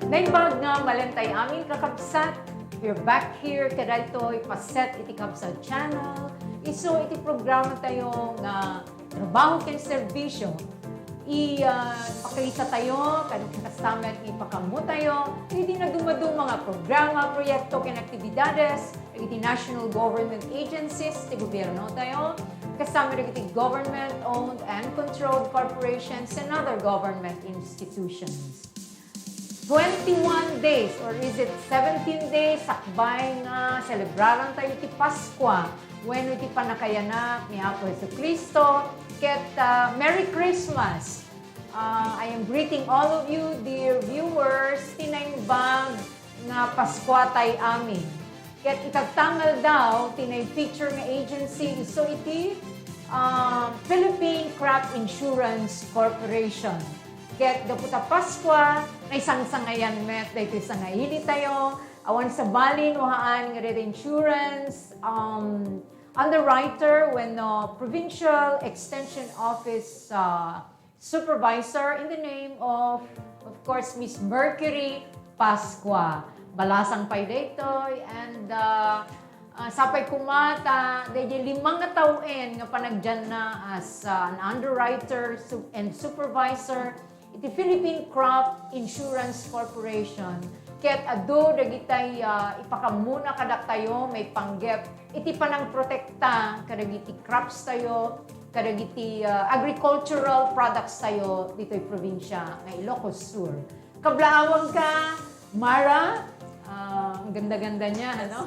Naimbag nga malentay aming kakabsat. We're back here kada ito ipaset iti kabsat channel. Iso iti programa tayo nga trabaho ken serbisyo. Pakita tayo, kanong kasama at ipakamu tayo. Hindi na dumadu mga programa, proyekto, ken aktibidades, iti national government agencies, iti gobyerno tayo. Kasama rin iti government-owned and controlled corporations and other government institutions. 21 days or is it 17 days sakbay nga celebraran tayo iti Paskwa when iti panakayanak ni Apo Jesucristo ket Merry Christmas. I am greeting all of you dear viewers tinaimbag nga Paskwa tay amin. Ket itagtangal daw tinay feature nga agency so iti Philippine Crop Insurance Corporation. Ket daputa Paskwa, ay sangsangayan met, dahil sangayili tayo, awan sa balin, wahaan nga red insurance, underwriter when Provincial Extension Office Supervisor in the name of course, Miss Mercury Paskwa. Balasang pay daytoy and sapay kumata, dahil 5 nga tawen nga panagdyan na as an underwriter and supervisor iti Philippine Crop Insurance Corporation. Ket ado dagitay ipakamuna kadak tayo may panggep iti panang protekta kadagiti crops tayo, kadagiti agricultural products tayo dito'y probinsya nga Ilocos Sur. Kablaawag ka, Mara. Ang ganda-ganda niya, ano?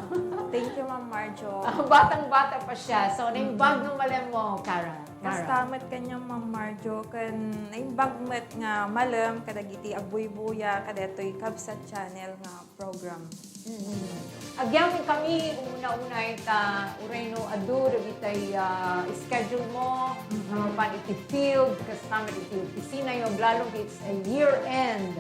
Thank you, Ma'am Marjo. Batang-bata pa siya. So, naimbag ng malem mo, Mara. Kastamat kanya, Ma'am Marjo. Kan naimbagmet nga malam, kadagiti agbuy-buya, kadetoy Kabsat Channel nga program. Agyamin kami, una-una ita, ureno adu, dagitay schedule mo, pan iti field, kasama iti opisina yung, lalo it's a year-end.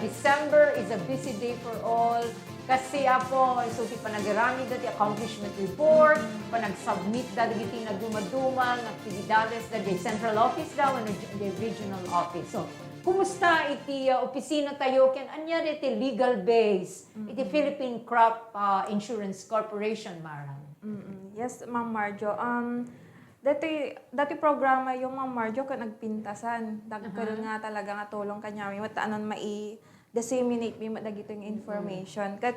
December is a busy day for all. Kasi ako, so ti panagarami dati accomplishment report, panag-submit dati na dumadumang aktibidades dati central office daw and the regional office. So, kumusta iti opisina tayo ken anya iti legal base iti Philippine Crop Insurance Corporation, Mara? Yes, Ma'am Marjo. Dati programa yung Ma'am Marjo kan nagpintasan. Dagkal nga talaga nga tulong kanya. May mataanon disseminate mi madagito yung information. Kat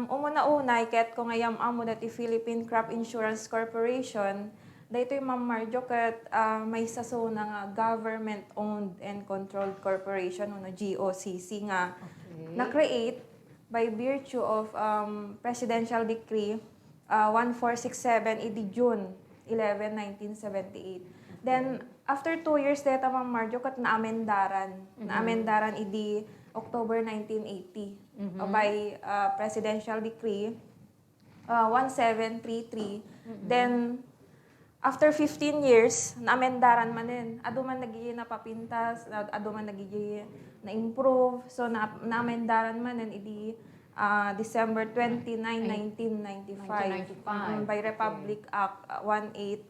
umuna-unay ket kung ayam amo dati Philippine Crop Insurance Corporation, dito yung Ma'am Marjo kat may saso na nga government-owned and controlled corporation GOCC nga na-create by virtue of Presidential Decree 1467 idi June 11, 1978. Then, after 2 years deta, Ma'am Marjo, kat naamendaran. Naamendaran idi October 1980 by Presidential Decree 1733. Then, after 15 years, naamendaran man din. Ado man nagiging napapintas, ado man nagiging na-improve. So, naamendaran man din idi December 29, 1995 by Republic Act 18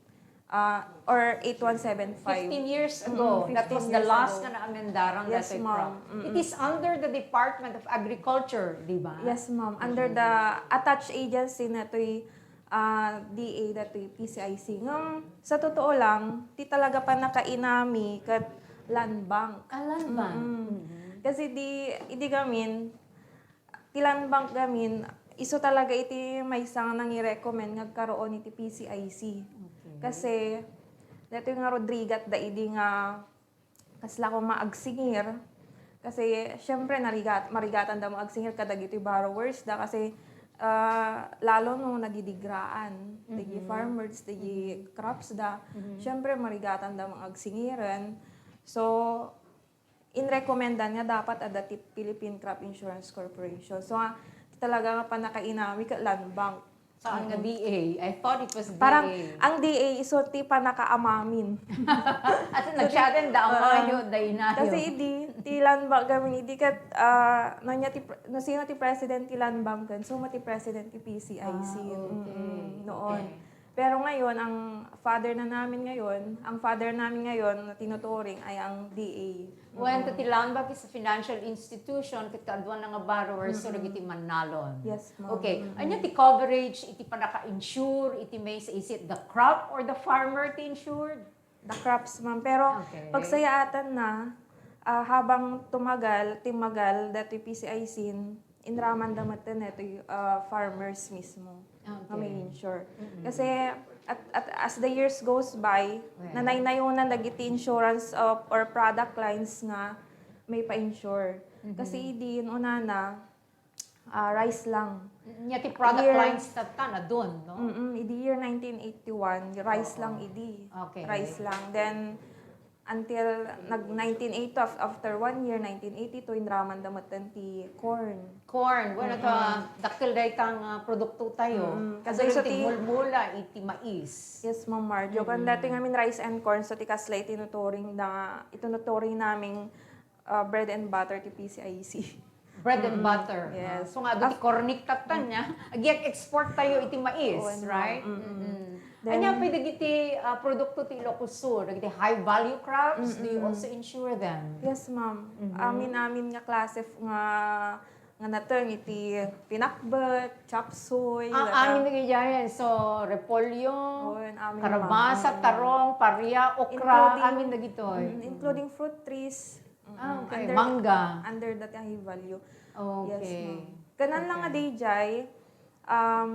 or 8175. 15 years ago. That was the last na naamendaran Yes, dati ma'am. crop. It is under the Department of Agriculture, di ba? Yes, ma'am. Under the attached agency na ito'y DA na ito'y PCIC. Ngam, sa totoo lang, di talaga pa nakainami kat land bank. Land bank. Kasi di gamin, Land bank gamin, iso talaga iti may isang nang i-recommend ngagkaroon iti PCIC. Kasi, dito nga Rodrigat da idi nga kasla ko maagsingir. Kasi, syempre, marigatan da maagsingir kadag iti borrowers da. Kasi, lalo no nagidigraan. Digi farmers, digi crops da. Syempre, marigatan da maagsingiran. So, in-recommendan nga dapat adati Philippine Crop Insurance Corporation. So, talaga nga pa nakainami ka land bank. Saan nga DA? I thought it was DA. Parang ang DA iso ti pa nakaamamin. At nagsiyatin da ang mayo, da inayo. Kasi ti land bank kami, idi kat, sino ti president ti land bank kan, so ti president ti PCIC. Okay. Noon. Pero ngayon, ang father namin ngayon na tinuturing ay ang DA. When katilaan ba sa financial institution, katadwan nga borrowers, so nagiti manalon. Yes, ma'am. Okay. Anya ti coverage, iti pa naka-insure, iti may sa is it the crop or the farmer ti insured? The crops, ma'am. Pero Okay. pag sayaatan na, habang timagal, dati PCIC, inraman damat na ito farmers mismo na may insure. Kasi as the years goes by, nanay-nayunan nagiti insurance or product lines nga may pa-insure. Kasi din una na, rice lang. Nya ti product Year- lines na dun, no? Idi year 1981, rice lang idi. Okay. Rice lang. Then, until nag-1982, after 1 year, 1982, inraman damatan ti corn. Corn, bueno dakkel day kang produkto tayo. Kasi Kasi iti ti- mulmula, iti mais. Yes, Ma'am Marjo. Kan dati ngamin rice and corn, so ti kaslay itinuturing naming bread and butter ti PCIC. Bread and butter. Yes. So nga, doon cornic tatan niya. Agyag export tayo iti mais, Oo, right? Then- Anya, pwede giti produkto ti Ilocos Sur, giti high value crops, do you also insure them? Yes, Ma'am. Amin nga klase nga nateng iti pinakbet, chop suey. Ang amin na ganyan, so repolyo, amin, karabasa, ma'am. tarong, parya, okra, Including- amin na gitoy. Including fruit trees. Okay, mangga. Under that high value. Okay. Yes, ma'am. Kanan lang nga DJ,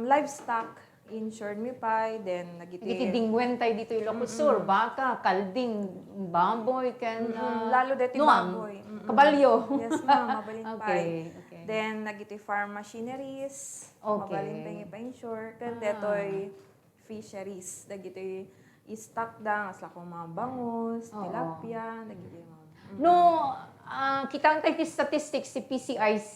livestock, insured mi pa, then Giti dingwen tayo dito Ilocos Sur, baka, kalding, baboy, lalo dito baboy. Kabalyo. Yes, ma'am, mabalin pa. Okay, okay. Then, nagiti farm machineries, Okay. mabalin pa pa-insure. Kan detoy fisheries, dagiti i-stock da, asla ko mga bangus, Oo. tilapia, dagiti mga. No, kita tayo ti statistics si PCIC,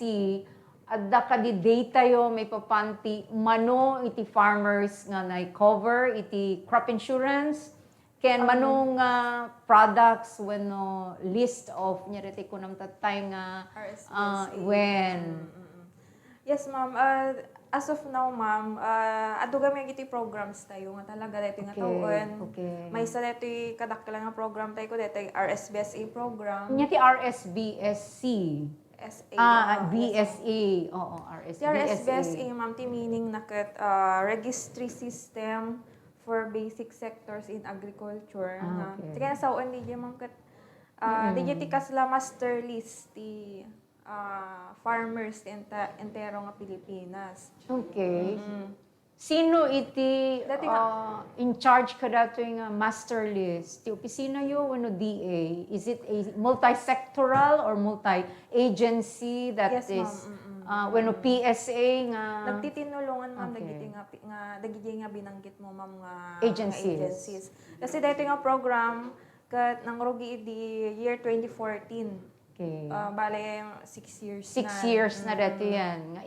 adda ka di data yo may papanti mano iti farmers nga na-cover iti crop insurance ken manong products when list of nyerete ko nam tatay nga RSPCA. when Yes, ma'am. As of now, ma'am, aduga may giti programs tayo nga talaga dito nga taon. okay. May isa dito kadakila nga program tayo ko dito RSBSA program. nya ti RSBSC SA. BSA oo Si RSBSA, ma'am, ti meaning na kat registry system for basic sectors in agriculture. Okay. Kaya sa uwan di ma'am kat di ti kasla master list ti farmers ti entero nga Pilipinas. Okay. Sino iti Dati in charge ka dato yung master list? Ti opisina yo ano DA? Is it a multi-sectoral or multi-agency that Yes, is ma'am. when PSA nga Nagtitinulungan, ma'am, Okay. dagiti nga binanggit mo, ma'am, nga Agencies. nga agencies. Kasi dito nga program kat nang rugi di year 2014. okay. Bale 6 years 6 na. years na dato yan nga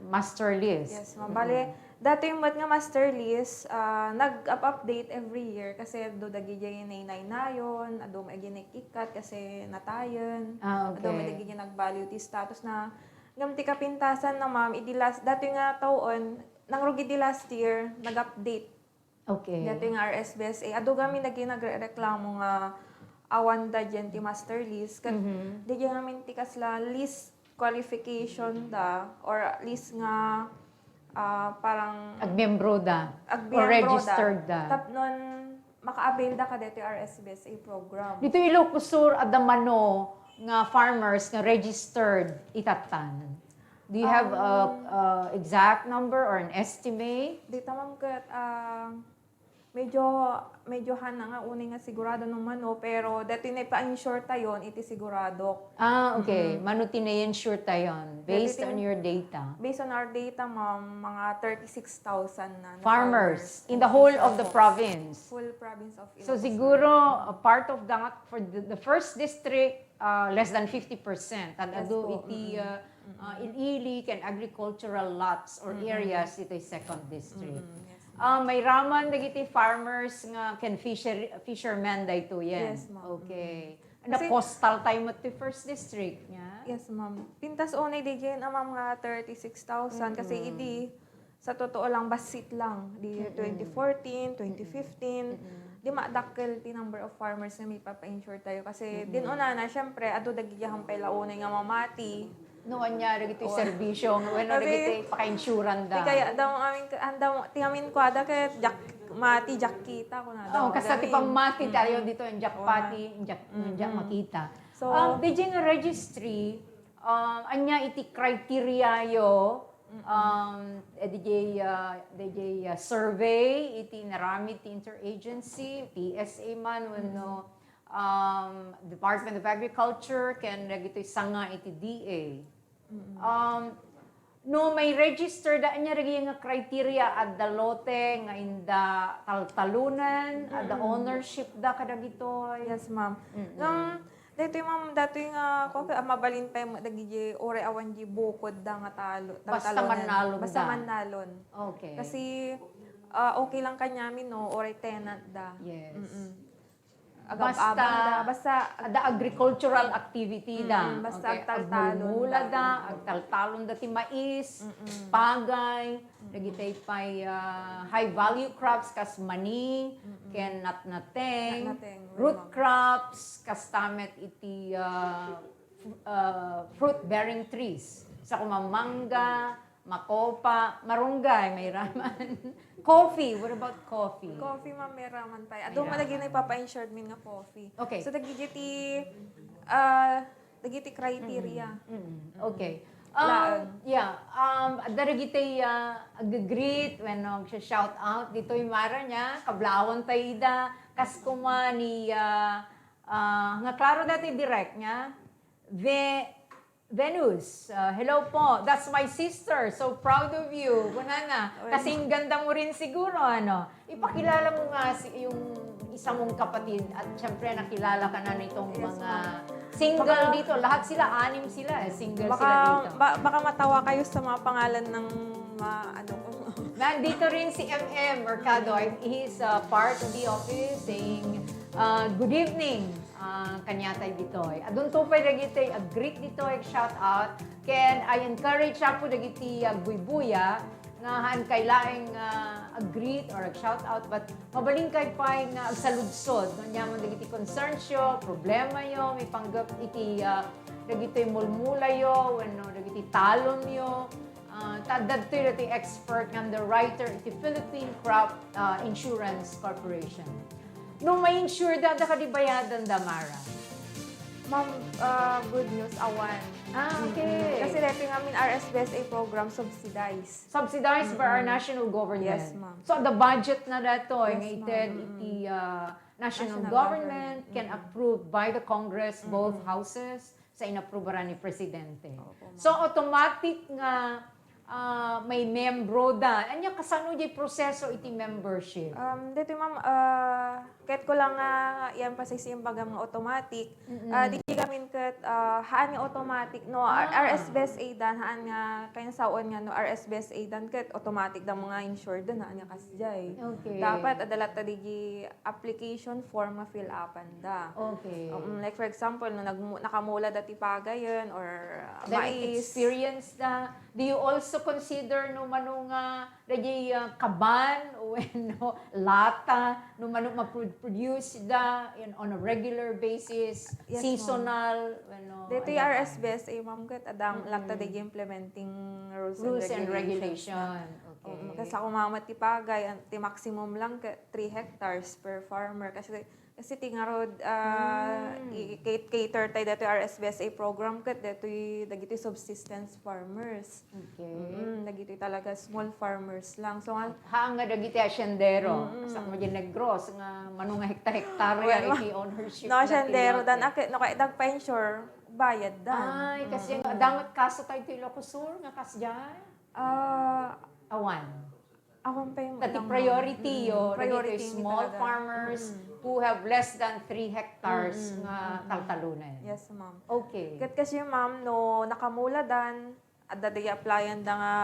master list. Yes, ma'am. Bale dato yung mat nga master list, nag-update every year kasi do dagiti nay nayon, ado maginik ikat kasi natayon. Ado Okay. dagiti nag-value ti status na gamti kapintasan na, ma'am, dato nga taon nang rugi di last year nag-update. Okay. Dato yung RSBSA. Ado kami nagreklamo nga awan da dyan ti master list. Kat di dyan namin ti kasla list qualification da or list nga parang Agmembro da or agmiyembro registered da. Tap nun maka-avail da ka dito yung RSBSA program. Dito Ilocos Sur adamano nga farmers nga registered itatan. Do you have a exact number or an estimate? Dito ma'am kat medyo hana nga unay nga sigurado nung mano pero dito na pa-insure tayon iti sigurado. Okay. Manuti na yan sure tayon based on your data. Based on our data, ma'am, mga 36,000 na Farmers in the whole of the province. Full province of Ilocos. So siguro a part of that for the first district less than 50%. Tagado Yes po. iti ilili can agricultural lots or areas ito second district. Yes. May raman dagiti farmers nga can fishermen dayto yan. Yes, ma'am. Okay. Na Kasi- coastal time at the first district niya. Yes, ma'am. Pintas onay di dyan, ma'am, nga 36,000 kasi idi sa totoo lang, basit lang. Di 2014, 2015, di madakkel ti number of farmers na may papa-insure tayo. Kasi din una na, syempre, ado dagiyahan pa ilaunay nga mamati. Noon niya, nagito yung serbisyo, when Kasi- nagito paka-insuran da. Di kaya daw ti amin ko ada kay mati jak kita ko na daw. Oh, kasi Dami. pang mati tayo dito, yung jakpati, yung makita. So- DJ nga registry, anya iti criteria yo, DJ survey, iti naramid ti interagency, PSA man, no, Department of Agriculture, can nagito'y sanga iti DA. No may register da anya ragi nga criteria at the lote nga inda taltalunan at the ownership da kadagitoy. Yes, ma'am. Dito ma'am, dato yung ako, mabalin pa yung dagiji ore awan di bukod da nga Basta talonan. manalon Basta da. manalon. Okay. Kasi okay lang kanyamin no, ore tenant da. Yes. Agab-abang da. Basta the agricultural activity da. basta Okay, agtaltalon agmumula da. da, agtaltalon da ti mais, pagay, nagitay pay high value crops kas mani, ken natnateng, Natnateng, root ma'am. crops kas tamet iti fruit bearing trees. Sa kumamangga, makopa, marunggay, may raman. Coffee, what about coffee? coffee ma'am, may raman tayo. Ado May malagi raman. na ipapa-insured min nga coffee. Okay. So dagiti criteria. Okay. Laan. Daragitay agagreet when shout out dito yung mara niya, kablawon tayo da, kas kuma ni, nga klaro dati direct niya, Venus, hello po, that's my sister, so proud of you, kunana, kasing ganda mo rin siguro, ano, ipakilala mo nga yung isa mong kapatid at syempre nakilala ka na nitong mga single dito, lahat sila, 6 sila, single sila dito. Baka matawa kayo sa mga pangalan ng ano ko. Nandito rin si MM Mercado. He's part of the office saying, good evening, kanyatay ditoy. Adun to pa dagiti, greet ditoy, shout out. Ken, I encourage siya po dagiti buybuya, nga haan kay laing greet or shout out, but mabaling kay pa nga agsaludsod. Nga mo dagiti concerns yo, problema yo, may panggap iti dagiti mulmula yo, ano, dagiti talon yo, tadad to yung expert ng the writer iti Philippine Crop Insurance Corporation. Nung may insure da ka di bayadan da, Mara? Ma'am, good news, awan. Okay. Kasi dito yung amin RSBSA program subsidized. Subsidized by our national government. Yes, ma'am. So, the budget na dato, Yes, yes, ma'am. iti national National government can approve by the Congress, both houses, sa inaprubaran ni Presidente. So, automatic nga may membro da. Anya kasano di proseso iti membership? Dito ma'am, kahit ko lang i-emphasize yung baga mga automatic, di gamin kat haan nga automatic, no, RSBSA dan, haan nga, kaya saon nga, no, RSBSA dan, kat automatic da mga insured dan, haan nga kasjay. Okay. Dapat, adalat ta digi application form nga fill upan da. Okay. Like for example, no, nakamula dati pagayon or Dahil mais. experience na, do you also consider no manong kaban o no, lata no manong ma-produce da on a regular basis, Yes, seasonal, ano, Dito yung RSBSA, ma'am, kat adang lakta digi implementing rules and regulations. regulation. Okay. Kasi ako mama ti pagay, ti maximum lang 3 hectares per farmer. Kasi tingarod, cater tayo dito yung RSBSA program kat dito yung dagito yung subsistence farmers. Okay. Dagito yung talaga small farmers lang. So, Haang nga dagiti asyendero. Sa mo dyan nag-gross nga manong nga hektar-hektar Well, iti ownership. no, na siyendero, tilote. dan akit, no, kaya dagpa-insure, bayad dan. Ay, kasi damat kaso tayo iti Ilocosur nga kasjay. Awan. Awan pa yung Tati ilang- priority yo, priority dagito yung small talaga. farmers who have less than 3 hectares nga taltalunan. Yes, ma'am. Okay. Kat kasi ma'am, no, nakamula dan, at daday applyan da nga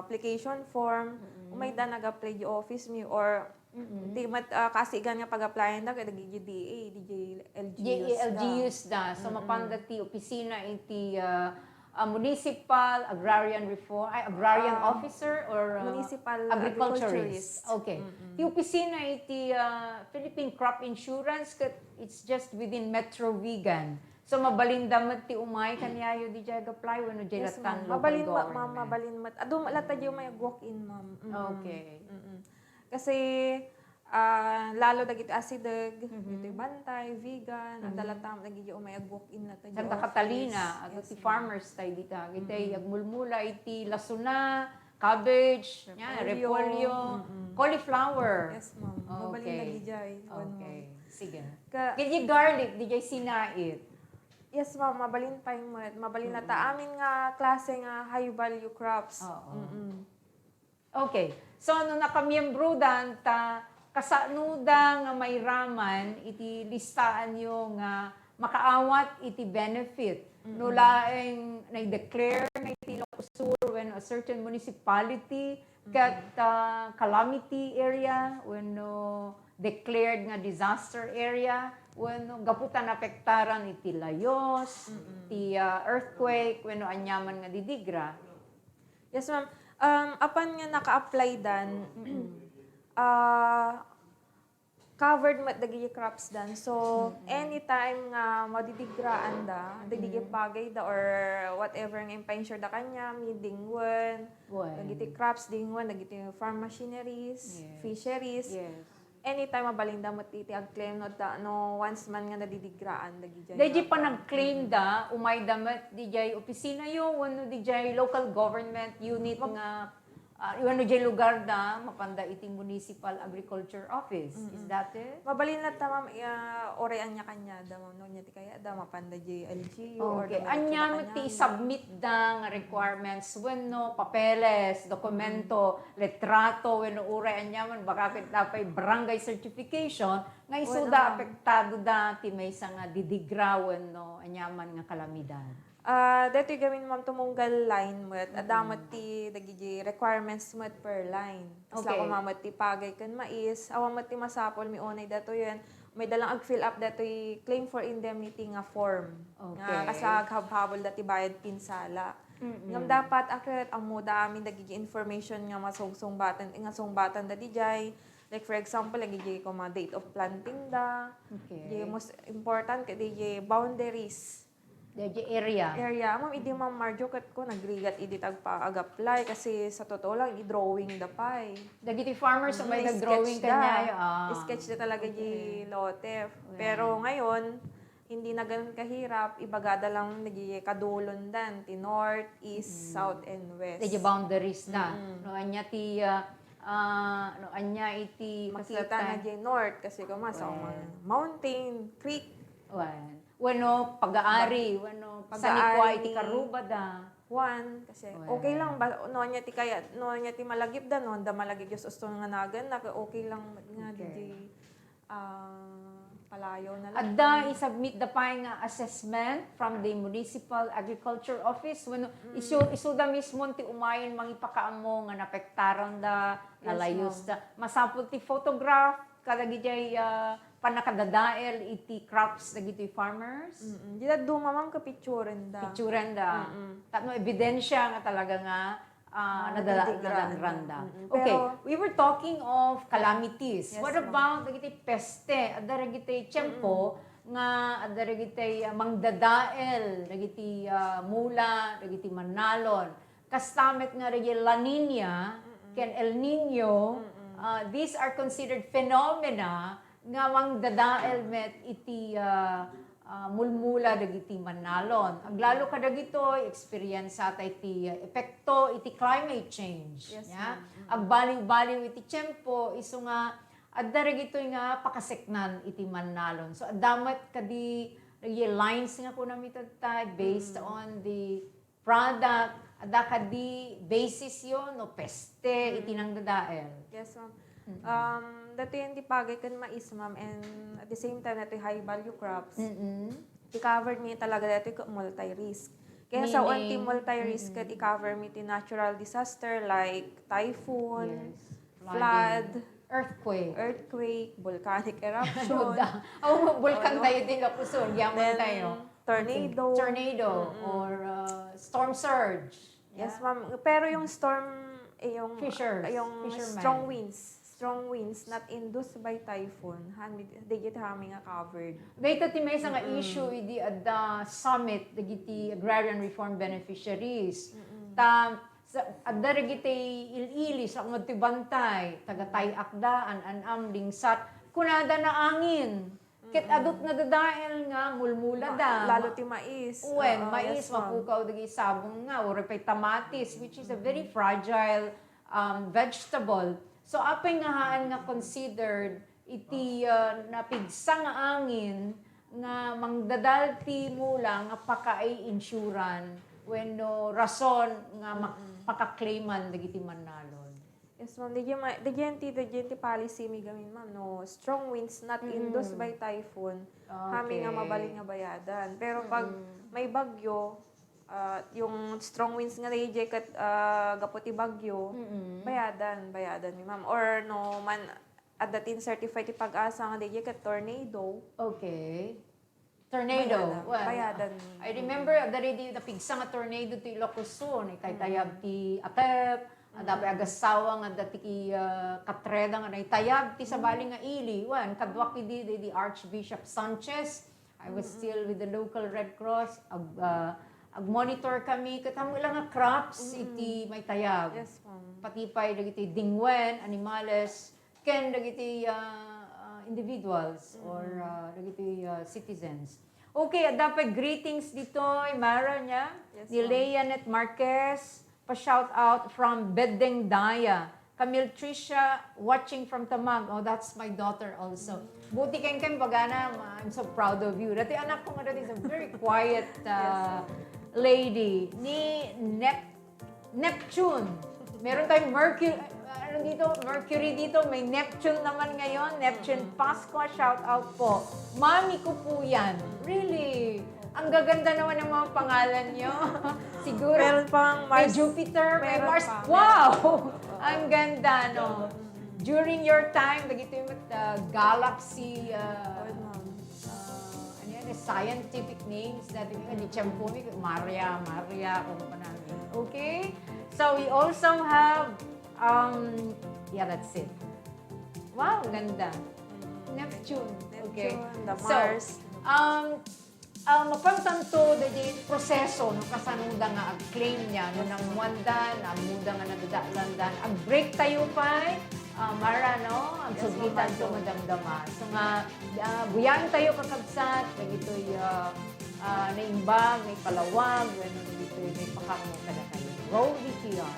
application form, umay da nag-apply di office mi, or di mat kasigan nga pag-applyan da, kaya nagigi DA, DJ LGUs da. LGUs da. So, mapanda ti opisina iti municipal agrarian reform, agrarian officer or Municipal agriculturist. agriculturist. Okay. Ti opisina iti Philippine Crop Insurance ket it's just within Metro Vigan. So mabalindamat ti umay kanyayo di jay apply wenno jay Yes, latan ma'am. local Ma'am. government. Mabalin mat. Ado lata yung may walk-in, ma'am. Okay. Kasi lalo dagiti asideg, dito bantay, vegan, adalatam dagiti may walk-in lata yung Santa Catalina, ag ti farmers tayo dito. Gitay agmulmula iti lasuna, cabbage, repolyo, cauliflower. Yes, ma'am. Mabalin Okay. lagi jay. Okay. Sige. Ka, Giti garlic, di jay sinait. yes, ma'am. Mabalin pa yung mabalin na ta. Amin nga klase nga high value crops. Oo. Okay. So, nung nakamiyembro dan, kasanuda nga may raman, iti listaan yung makaawat iti benefit. No laeng nag-declare na iti Locosur when a certain municipality kat calamity area, when declared nga disaster area, when gaputan apektaran iti layos, iti earthquake, when anyaman nga didigra. Yes, ma'am. Apan nga naka-apply dan, covered mat dagiti crops dan. So, anytime nga madidigraan da, dagiti pagay da or whatever nga impa-insure da kanya, mi dingwan, dagiti crops dingwan, dagiti farm machineries, Yes. fisheries. Yes. Anytime mabalinda mo iti ag-claim no, no once man nga nadidigraan dagiti. Dahil pa nag-claim da, umay damat, di jay opisina yung, wano di jay local government unit nga, wano jay lugar da, mapanda iti municipal agriculture office. Is that it? Mabalin na ta ma'am, orean niya kanya da ma'am, no niya ti kaya da mapanda jay LGU or Okay. da Anya kanya- ti submit da nga requirements wenno papeles, dokumento, letrato, wenno uray anyaman baka ket dapay barangay certification nga isu da apektado da ti maysa nga didigra wenno anyaman nga kalamidad. Dito gamin ma'am tumunggal line mo at adamat ti dagiti requirements mo per line. Tapos Okay. ako mamat ti pagay kan mais, awamat ti masapol mi onay dato yan. May dalang ag-fill up dato claim for indemnity nga form. Okay. Nga kasag habhabol dati bayad pinsala. Ngam dapat akret amo da amin dagiti information nga masungsungbatan nga sungbatan da dijay. Like for example, lagi ko mga date of planting da. Okay. Di most important kay boundaries Dahil area. area. Ma'am, idi ma'am Marjo kat ko nagrigat idi tagpa ag-apply kasi sa totoo lang i-drawing da pay. Dagiti farmers sa may Sketch nag-drawing da. kanya. Sketch na talaga di lote. Pero ngayon, hindi na ganun kahirap. Ibagada lang nagi kadulon dan. Ti north, east, south, and west. Dahil boundaries na. No, anya ti, no, anya iti Makita na di north kasi kumasa mountain, creek, Wano, pag-aari, wano, Pag-aari. sanikwa iti karuba da. one kasi okay lang ba no nya ti kaya no nya ti malagip da no da malagip just usto nga nagan na okay lang nga di palayo na lang. Adda i-submit the pa nga assessment from the Municipal Agriculture Office. Wano, isu da mismo ti umayin mangipakaamo nga napektaran da, nalayos da. Masapul ti photograph, kadagi jay panakadadael iti crops dagiti farmers. Di da dumamam ka picturen da. Picturen da. Tatno ebidensya nga talaga nga nadalagran da. Okay, Pero- we were talking of calamities. Yes, What ma'am. about dagiti peste? Adda dagiti tiyempo nga adda dagiti mangdadael, dagiti mula, dagiti manalon. Kastamet nga dagiti La Nina, ken El Nino. These are considered phenomena nga mangdadael met iti mulmula dagiti manalon. Aglalo ka dagito experience sa iti epekto iti climate change. Yes, Ya? Agbaliw-baliw iti tiyempo isu nga adda dagito nga pakaseknan iti manalon. So adamat kadi dagiti lines nga kuna mitadtay based on the product adda kadi basis yon no peste iti nang dadael. Yes, ma'am. Dati yung pagay kan mais, ma'am, and at the same time, dati high value crops. I-cover me talaga dati ko multi-risk. Kaya sa Meaning, unti multi-risk, i-cover me ti natural disaster like typhoon, flood, Earthquake. volcanic eruption. Ano da? Oh, bulkan tayo din Locosur. Yaman Then, tayo. tornado. Tornado or storm surge. Yes, ma'am. Pero yung storm, yung Fishers, yung fishermen. strong winds not induced by typhoon, they get nga covered. Dahil ti may nga issue idi at the summit dagiti agrarian reform beneficiaries. Ta at darigiti ilili sa mga tibantay tagatay akdaan anam lingsat kunada na angin. Ket adot na dadael nga mulmula da. Lalo ti mais. Uwen, Oo, mais, yes, ma'am. mapukaw dagi sabong nga, or pay tamatis, which is a very fragile vegetable. So, apay nga haan nga considered iti napigsa nga angin nga mangdadal ti mula nga pakaay insuran when no rason nga makaklayman dagiti manalon. Yes, ma'am. The policy mi gamin, ma'am. No, strong winds not induced by typhoon. Kami nga mabaling nga bayadan. Pero pag may bagyo, yung strong winds nga DJ kat gaputi bagyo, bayadan mi, ma'am. Or no man at datin certified ti pag-asa nga DJ kat tornado. Okay. Tornado. Bayadan. I remember the pigsa nga tornado ti Ilocos Sur, itaytayab ti Atep, dapat agasawa nga dati katreda nga naitayab ti sabali nga ili. Wan, kadwak di Archbishop Sanchez. I was still with the local Red Cross. Ag-monitor kami, katamo lang nga crops iti may tayab. Yes, ma'am. Patipay dagiti dingwen, animales, ken dagiti individuals or dagiti citizens. Okay, dapat greetings dito, Mara niya, Yes, ni ma'am. Leanet Marquez, pa-shout out from Bedeng Daya. Camille Tricia, watching from Tamag. Oh, that's my daughter also. Buti kayong bagana, I'm so proud of you. Dati anak ko nga dati is a very quiet lady. Ni Neptune. Meron tayong Mercury dito, may Neptune naman ngayon. Neptune Pasqua, shout out po. Mami ko po yan. Really? Ang gaganda naman ng mga pangalan nyo. Siguro. Meron pang May Mars. Jupiter, may Meron Mars. pa. Wow! Ang ganda, no? During your time, dagito yung galaxy, ano yan, scientific names natin. Di Champumi, Maria, kung pa namin. Okay? So, we also have, yeah, that's it. Wow, ganda. Neptune. Okay. the Mars. So, mapantanto di proseso no kasanuda nga ag-claim niya no nang muandan, amuda nga nadadalandan, ag-break tayo pa Mara no, ang sugitan so madamdama. So nga buyan tayo kakabsat, nagitoy naimbag, may palawag, ano nagitoy may pakamo kada tayo. Roll VTR.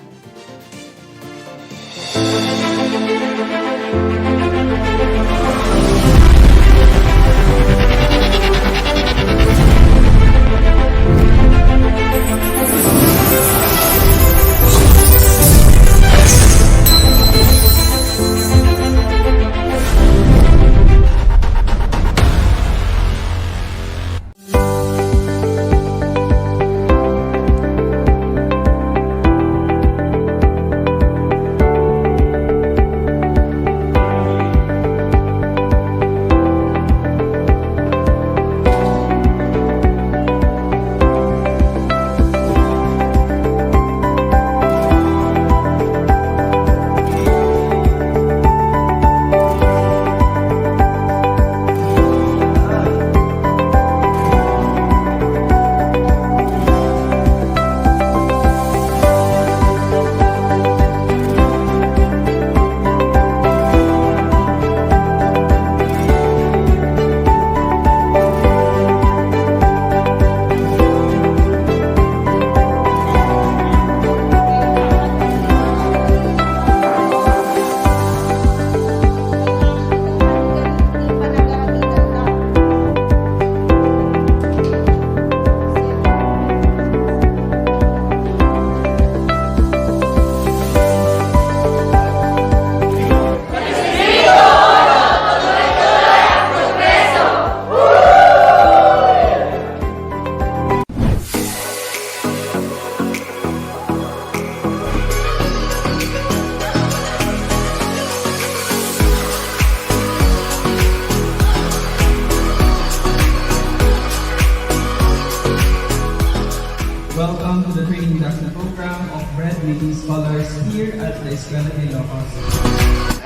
the program of bread making scholars here at the Escuela de Ilocos.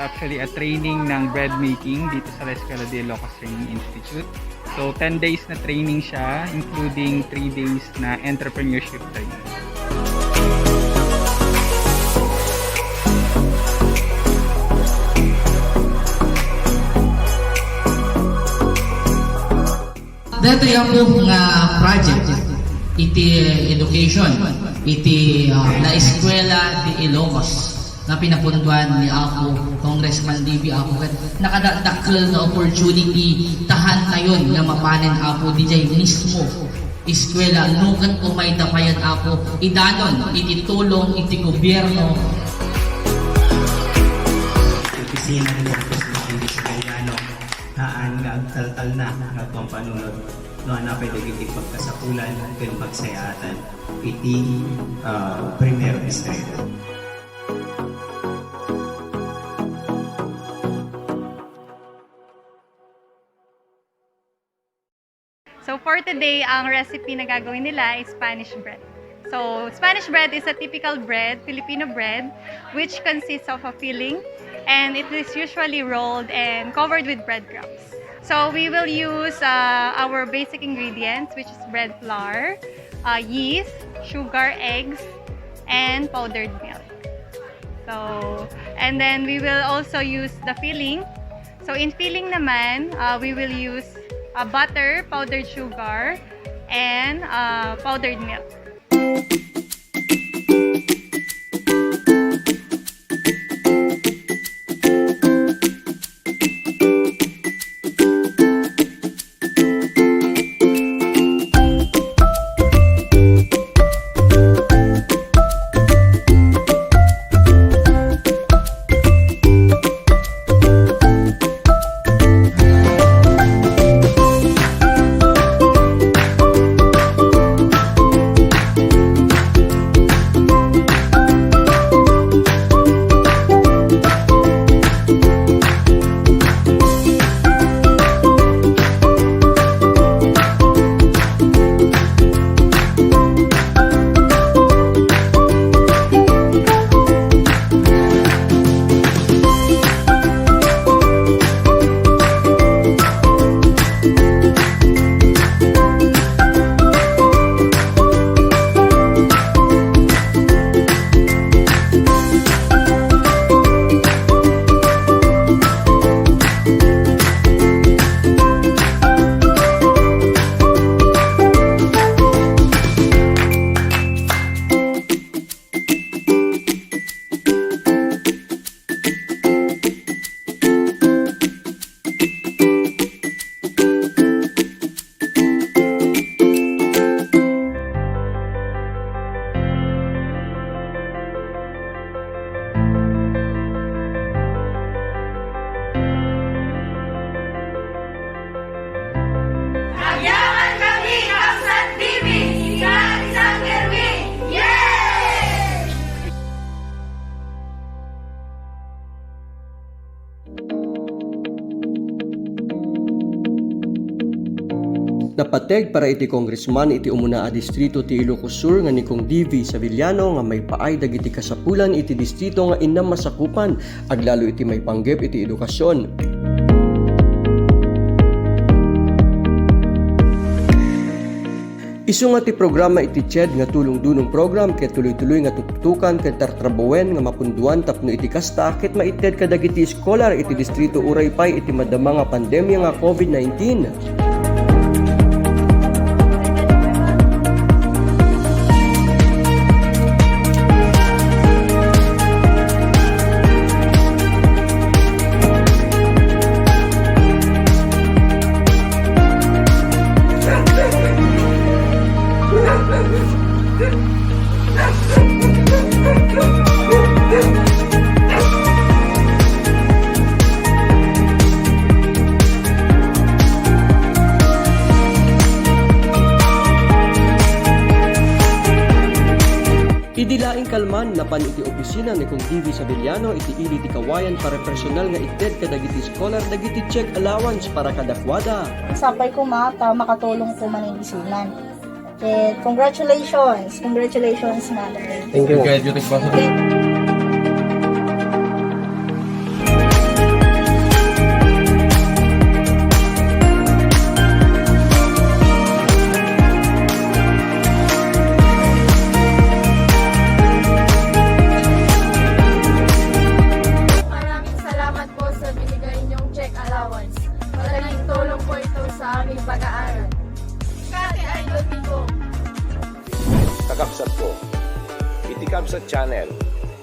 Actually, a training ng bread making dito sa La Escuela de Ilocos Training Institute. So, 10 days na training siya, including 3 days na entrepreneurship training. Dito yung nga project, iti education, iti na Escuela de Ilocos na pinapunduan ni ako, Congressman Libby ako, nakadakdakkel na opportunity tahan tayon nga mapanen ako DJ mismo eskwela nukat umay dapayan ako idanon iti tulong iti gobyerno opisina ni Congressman Libby Sagayano haan nga agtaltal na nga pampanunod no na pwede iti pagkasapulan ken pagsayatan iti Primero Distrito. So for today, ang recipe na gagawin nila is Spanish bread. So Spanish bread is a typical bread, Filipino bread, which consists of a filling and it is usually rolled and covered with breadcrumbs. So we will use our basic ingredients, which is bread flour, yeast, sugar, eggs, and powdered milk. So, and then we will also use the filling. So in filling naman, we will use butter, powdered sugar, and powdered milk. Napateg para iti congressman iti umuna a distrito ti Ilocos Sur nga ni Kong DV Savillano nga may paay dagiti kasapulan iti distrito nga inam masakupan aglalo iti may panggep iti edukasyon. Isu nga ti programa iti CHED nga tulong-dunong program ket tuloy-tuloy nga tutukan ket tartrabawen nga mapunduan tapno iti kasta ket maited kadagiti scholar iti distrito uray pay iti madama nga pandemya nga COVID-19. Idilaing kalman napan iti opisina ni Kong DV Savillano iti ili ti kawayan para personal nga ited kadagiti scholar dagiti check allowance para kadakwada. Sapay ko makatulong ko maningisinan. And congratulations. Congratulations, Mother. Thank you. Maraming salamat po sa binigay niyong check allowance. Malaking tulong po ito sa aming pag-aaral. Kati Idol Pico. Kakabsat ko, iti Kabsat Channel,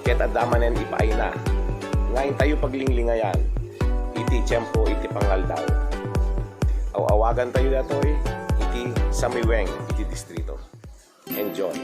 ket adamanen ipaina. Ngayon tayo paglinglingayan, iti tiyempo iti pangaldaw. Awagan tayo datoy, iti Samiweng, iti distrito. Enjoy!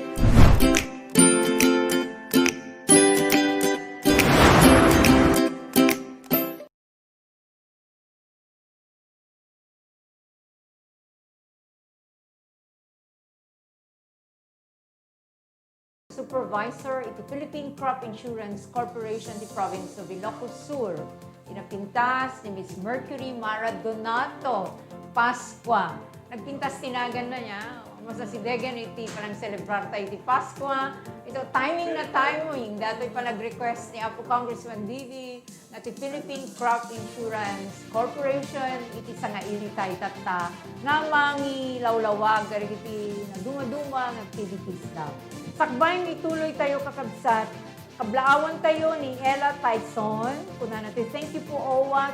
Supervisor iti Philippine Crop Insurance Corporation di Province of Ilocos Sur. Pinapintas ni Miss Mercury Mara Donato Pascua. Nagpintas tinagan na niya. Masa si Degan iti parang celebrar tayo iti Pascua. Ito timing na timing. Dato'y pa nag-request ni Apo Congressman Divi na ti Philippine Crop Insurance Corporation iti sangaili tayo tata nga mangi lawlawag iti naduma-duma ng activities daw. Sakbayan ituloy tayo kakabsat. Kablaawan tayo ni Ella Tyson. Kuna natin, thank you po OWA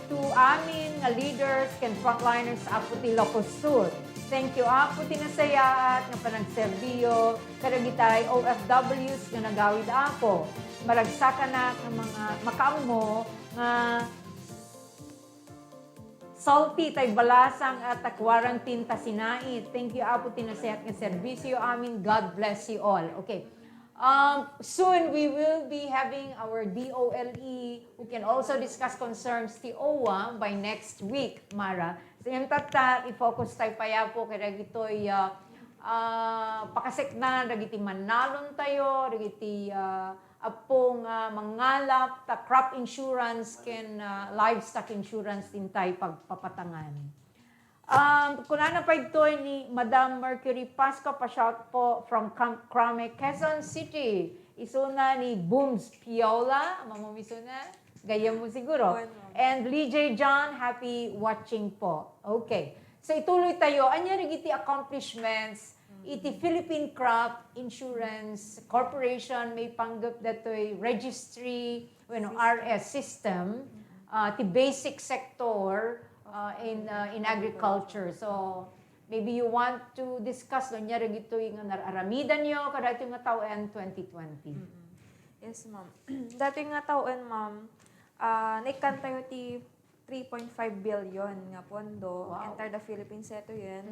to amin nga leaders ken frontliners apo ti Ilocos Sur. Thank you apo ti nasayaat nga panagserbiyo kadagitay OFWs nga nagawid apo. Maragsakan na ng mga makaamo nga salty tay balasang at quarantine ta sinait. Thank you apo tinasayat nga serbisyo amin. God bless you all. Okay. Soon we will be having our DOLE who can also discuss concerns ti OWA by next week, Mara. So yung tata, i-focus tayo paya po kaya gito'y pakasik na, dagiti manalon tayo, dagiti apong mangalap, ta crop insurance, ken livestock insurance din tayo pagpapatangan. Kung ano pa ito ni Madam Mercury Pasco, pa-shout po from Camp Crame, Quezon City. Isuna ni Booms Piola, mamumisuna, gaya mo siguro. And Lee J. John, happy watching po. Okay. So ituloy tayo. Anya iti accomplishments, iti Philippine Crop Insurance Corporation may panggap dato'y registry, RS system, ti basic sector, in agriculture. So, maybe you want to discuss doon niya ito yung nararamidan nyo kada ito yung taon 2020. Yes, ma'am. Dati nga taon, ma'am, naikan tayo ti 3.5 billion nga pondo. Wow. Enter the Philippines ito yan.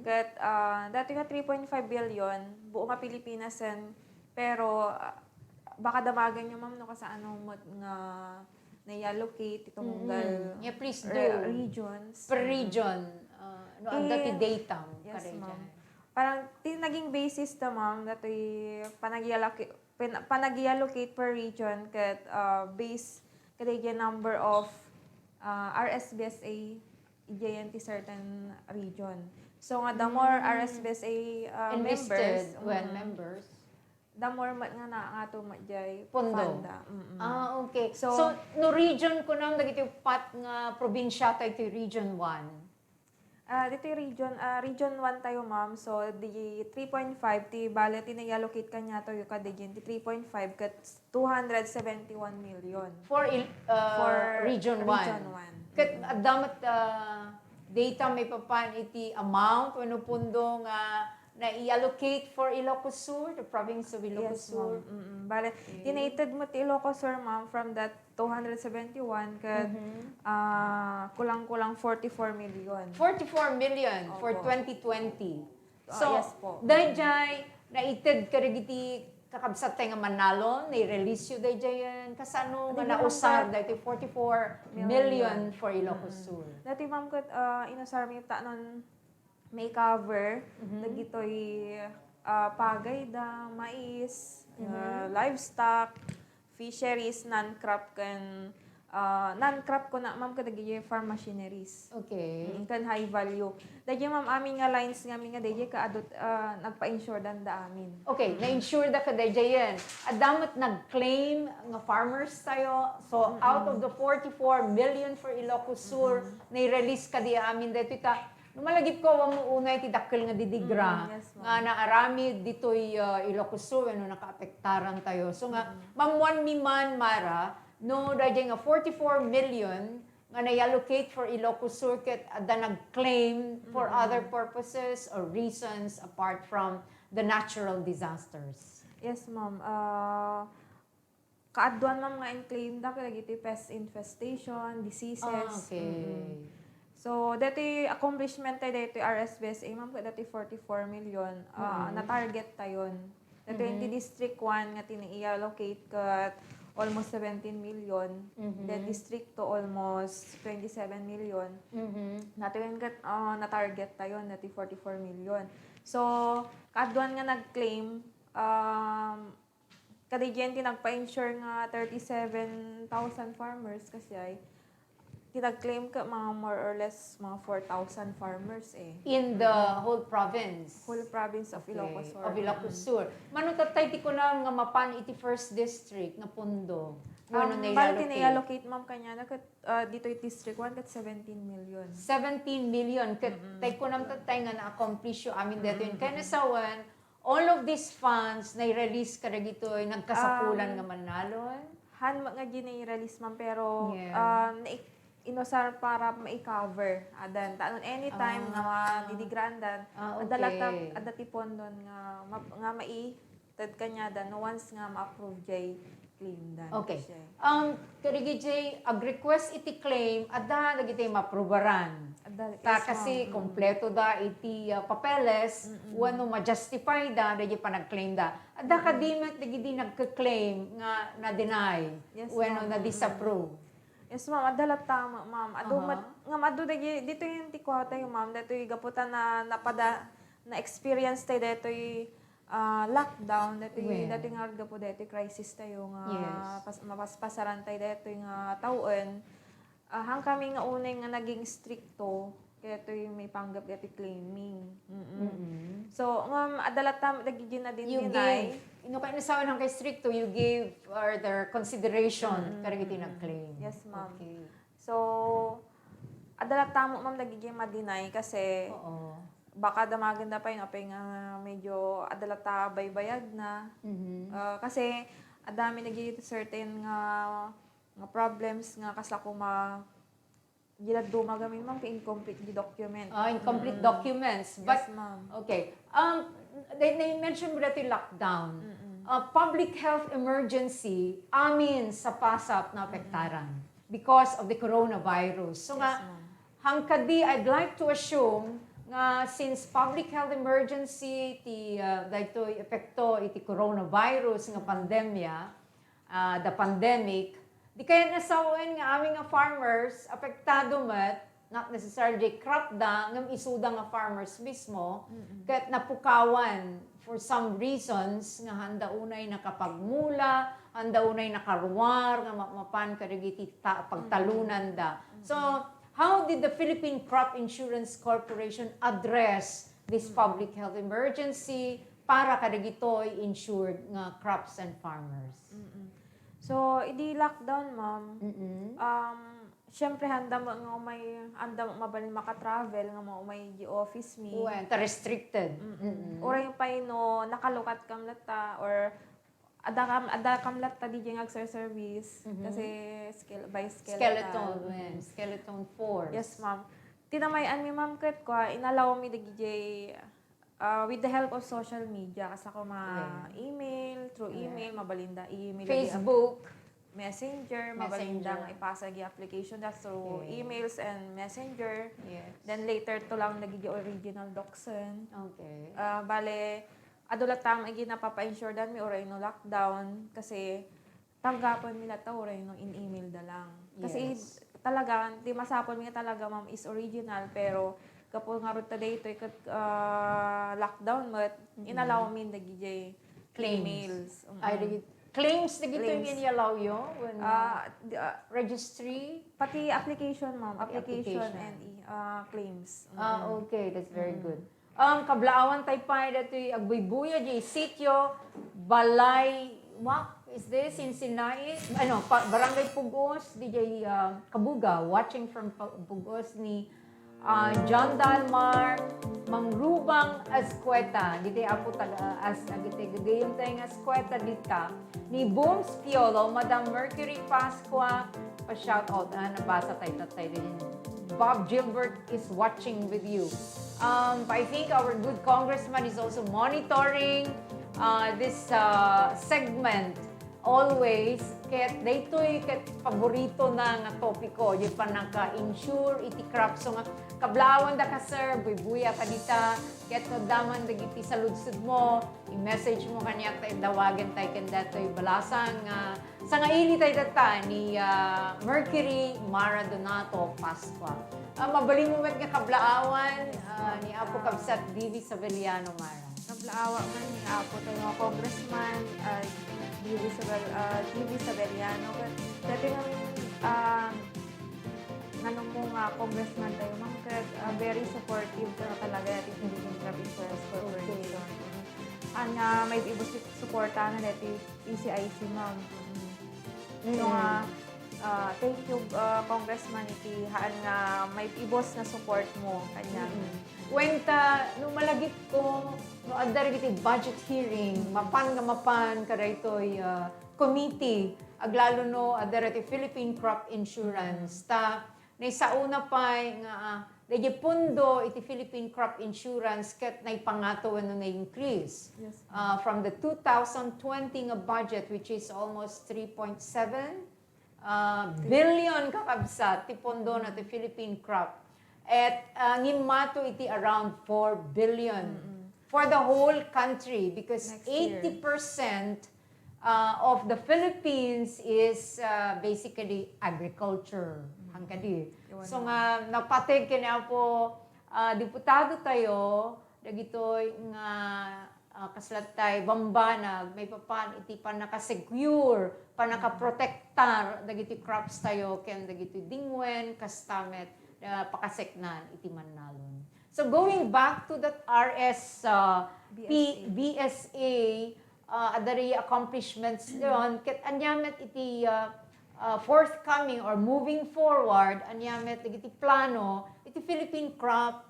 Kat, dati nga 3.5 billion, buo nga Pilipinas yan. Pero, baka damagan nyo, ma'am, no, kasi ano nga na-allocate itong Yeah, please do. Regions. Per region. Ang dati data. Yes, ma'am. Parang naging basis na, ma'am, dati panag-allocate per region kat base kada number of RSBSA iyan ti certain region. So nga the more RSBSA members, members, the more nga ato matjay pondo. fanda. Okay. So no region ko nang dagiti pat nga probinsya tayo ti region 1. Dito yung region 1 tayo, ma'am. So the 3.5 ti bale tinay-allocate kanya to yung kadigin ti 3.5 kat 271 million. For region 1. Region 1. Kat damat data may papan iti amount wano pundo nga na i-allocate for Ilocos Sur, the province of Ilocos Sur. Bale, tinated mo ti Ilocos Sur, ma'am, from that 271 kat kulang-kulang 44 million. 44 million for 2020. So, yes po. dahil naited karigiti kakabsat tayo nga manalo, na-release yun dahil yan. Kasano nga nausar dahil 44 million for Ilocos Sur. Dati, ma'am, kat inusar mi ta nun may cover, nagito'y pagay da, mais, livestock, fisheries, non-crop, kan non-crop ko na ma'am kada gid farm machineries. Okay. Kan high value. Dahil ma'am amin nga lines nga mi nga dahil ka adot nagpa-insure dan da amin. Okay, na-insure da kada yan. Adamat nag-claim nga farmers tayo. So, out of the 44 million for Ilocos Sur, na-release ka di amin dito ita. Numalagip ko, ang unay ti dakkel nga didigra. Yes, ma'am. Nga naarami dito'y Ilocos Sur, ano, naka-apektaran tayo. So nga, ma'am mi man, Mara, no, dahil nga 44 million nga na-allocate for Ilocos Sur, ket ada nag-claim for other purposes or reasons apart from the natural disasters. Yes, ma'am. Kaadwan ma'am nga in-claim da kaya giti pest infestation, diseases. Okay. So, dati accomplishment tayo dati RSBSA, ma'am, dati 44 million. Na-target tayo. Dati yung District 1 nga tini-allocate kat almost 17 million. Then District 2 almost 27 million. Nato yung na-target tayo, dati 44 million. So, kaadwan nga nag-claim, kadigyan tinagpa-insure nga 37,000 farmers kasi ay tinag-claim ka mga more or less mga 4,000 farmers eh. In the whole province? Whole province of Ilocos Sur. Of Ilocos Sur. Manutatay ti ko na nga mapan iti first district nga pundo. Ano Bali tinay-allocate ma'am kanya na dito yung District 1 kat 17 million. 17 million. Tay ko naman tatay nga na-accomplish yung amin dito yun. Kaya nasawan, all of these funds na-release ka na dito ay nagkasapulan nga manalon? Han nga ginay-release ma'am pero Yeah. inosar para ma-cover adan tanon anytime nga didigrandan okay. adati pondon nga tad kanya dan once nga ma-approve jay claim dan. Okay. Karigi Jay, ag-request iti claim, ada dagiti maprobaran. Kasi kompleto da iti papeles, wano ma-justify da, dagiti pa nag-claim da. Ada kadimat dagiti nagka-claim nga na-deny, wano na-disapprove. Yes, ma'am. Adala tama, ma'am. Nga madu dito yung tikwata yung ma'am. Dito yung gaputan na experience tayo. Dito yung lockdown. Dito yung nga gapo dito yung crisis tayo. Mapaspasaran tayo dito yung taon. Hang kami nga unay nga naging stricto. Kaya ito yung may panggap dito claiming. So, nga adala tama, nagiging na din dinay. Kaya nasawan hang kay stricto, you gave further consideration kaya iti nag-claim. Yes, ma'am. Okay. So, adala tamo ma'am nagiging ma-deny kasi baka damaganda pa yung apay nga medyo adala ta baybayag na. Kasi adami nagiging certain nga problems nga kasla gilad dumagamin ma'am kay incomplete the document. Incomplete documents. But, yes, ma'am. Okay. They mentioned mo dati lockdown. Public health emergency amin sa PASAP na apektaran because of the coronavirus. So nga, hangkadi, I'd like to assume nga since public health emergency dahito epekto iti coronavirus nga pandemya, the pandemic, di kaya nasawan nga aming nga farmers apektado mat, not necessarily crop da, ngam isuda nga farmers mismo, kat napukawan for some reasons nga handa unay nakapagmula, handa unay nakaruwar, nga mapan karigiti pagtalunan da. So, how did the Philippine Crop Insurance Corporation address this public health emergency para karigitoy insured nga crops and farmers? So, idi lockdown, ma'am. Siyempre, handa mo mabalin maka-travel, nga mo may office me. Restricted. Or yung pa no, nakalukat kam lata, or ada kam lata di jeng service kasi skeleton force. Yes, ma'am. Tinamayan mi ma'am ket ko, inalaw mi di with the help of social media kasi ako email, through email, mabalinda email, Facebook, Messenger, mabalinda nga ipasa gi application that's through emails and Messenger. Yes. Then later to lang nagigi original doxen. Okay. Bale adulat tam igi napapa-insure dan mi oray no lockdown kasi tanggapon nila ta oray no in email da lang. Kasi talaga di masapon mi talaga ma'am is original pero kapag nga rin today ito lockdown, but inalaw min nagigay claims. claims na gito yung Claims. iniyalaw yo when registry. Pati application, ma'am. Application application. and claims. Okay, that's very good. Kablaawan tayo pa dato'y agbuybuya di sitio Balay is this in Sinai? Barangay Pugos, DJ Kabuga, watching from Pugos ni John Dalmar, Mang Rubang Ascueta, dito apo taga as agite gagayom tayong Ascueta dita, ni Booms Piolo, Madam Mercury Pasqua, pa-shout out, nabasa tayo din. Bob Gilbert is watching with you. I think our good congressman is also monitoring this segment always. Kaya daytoy ket paborito na nga topiko, di pa naka-insure iti crop. So nga kablawan da ka sir, buy-buya ka dita, ket no daman dagiti sa ludsud mo, i-message mo kanya tayo dawagan tayo ken datoy balasang sa nga ili tayo data ni Mercury Mara Donato Pasqua. Mabaling mo nga kablaawan ni Apo Kabsat Divi Saveliano Mara. Nablaawa man ni Apo tayo mga congressman, Divi Saveliano. Dati nga mo nga congressman tayo, mga very supportive ka na talaga natin Philippine Crop Insurance Corporation. May ibos suporta na natin PCIC, ma'am. So thank you, Congressman, iti haan nga may ibos na support mo kanya. Kwenta, nung malagip ko, no adar iti budget hearing, mapan kada ito'y committee, aglalo no adar iti Philippine Crop Insurance. Na isauna pa nga, dahil pundo iti Philippine Crop Insurance ket na ipangato na increase. Yes. From the 2020 nga budget, which is almost 3.7 billion kakabsat, ti pondo na ti Philippine Crop. At ngimato iti around 4 billion for the whole country because Next year. 80% of the Philippines is basically agriculture. Hangkadi. So nga napatig kanya po diputado tayo dagitoy nga kaslat tayo bambanag may papan iti pa naka-secure pa naka-protectar dagiti crops tayo ken dagiti dingwen kastamet pakaseknan iti Manalon. So going back to that BSA adari accomplishments doon ket anyamet iti forthcoming or moving forward anyamet iti plano iti Philippine Crop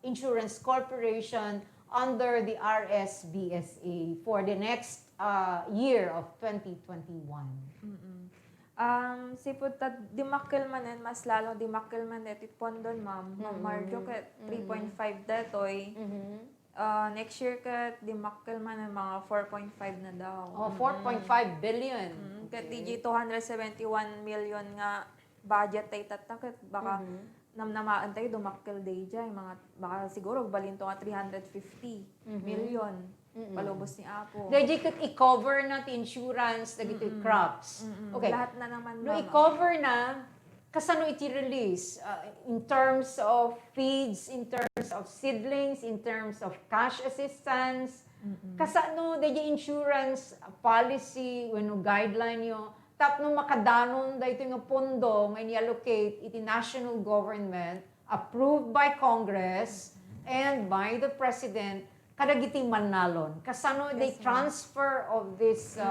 Insurance Corporation under the RSBSA for the next year of 2021. Sipod dimakkel man and mas lalo dimakkel man etit pondon, ma'am. Ma'am Marjo ket 3.5 datoy. Next year ket dimakkel man ang mga 4.5 na daw. 4.5 billion. Ket DJ 271 million nga budget tay tatakit baka namnamaan tayo dumakkel day dyan. Baka siguro balinto nga 350 million. Palubos ni Apo. Dahil kat i-cover na ti insurance dagiti crops. Okay. Lahat na naman, No, ma'am. i-cover na kasano iti release in terms of feeds, in terms of seedlings, in terms of cash assistance. Kasano dahil insurance policy when guideline yo tapno makadanon dahito nga pondo nga ni-allocate iti national government approved by Congress and by the President kadagiti Manalon. Kasano they transfer of this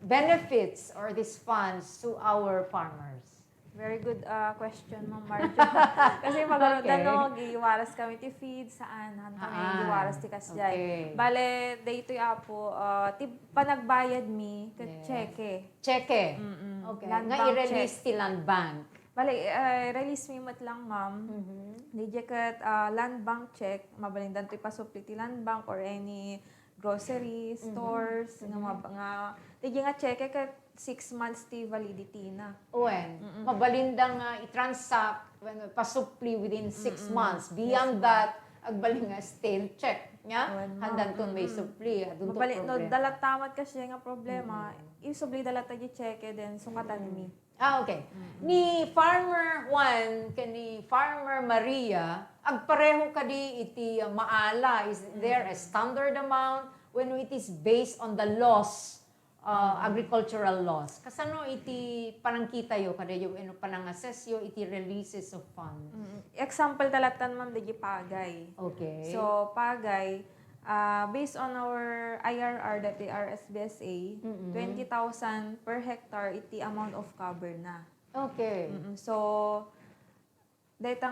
benefits or these funds to our farmers? Very good question, Ma'am Marjo. Kasi magano giwaras kami ti feed saan kami giwaras ti kasjay. Okay. Bale daytoy Apo ti panagbayad mi ket cheque. Cheque. Okay. Land Nga bank i-release ti land bank. Bale release mi mat lang, ma'am. Di ket land bank check mabalindan ti pasupli ti land bank or any grocery stores nga di nga cheque ket 6 months ti validity na. Uwen, mabalindang i-transact pasupli within 6 months. Beyond that, agbaling nga stale check. Nya? Handan kung may supli. Adun to No, problem. dalat tamat kasi nga problema. Isubli dalat tayo cheque din sungatan mi. Okay. Ni Farmer Juan, ni Farmer Maria, agpareho kadi iti maala. Is there a standard amount when it is based on the loss agricultural laws. Kasano iti panangkita yo kada yo panang-assess yo iti releases of funds. Example talatan ma'am digi pagay. Okay. So pagay, based on our IRR that the RSBSA, 20,000 per hectare iti amount of cover na. Okay. So data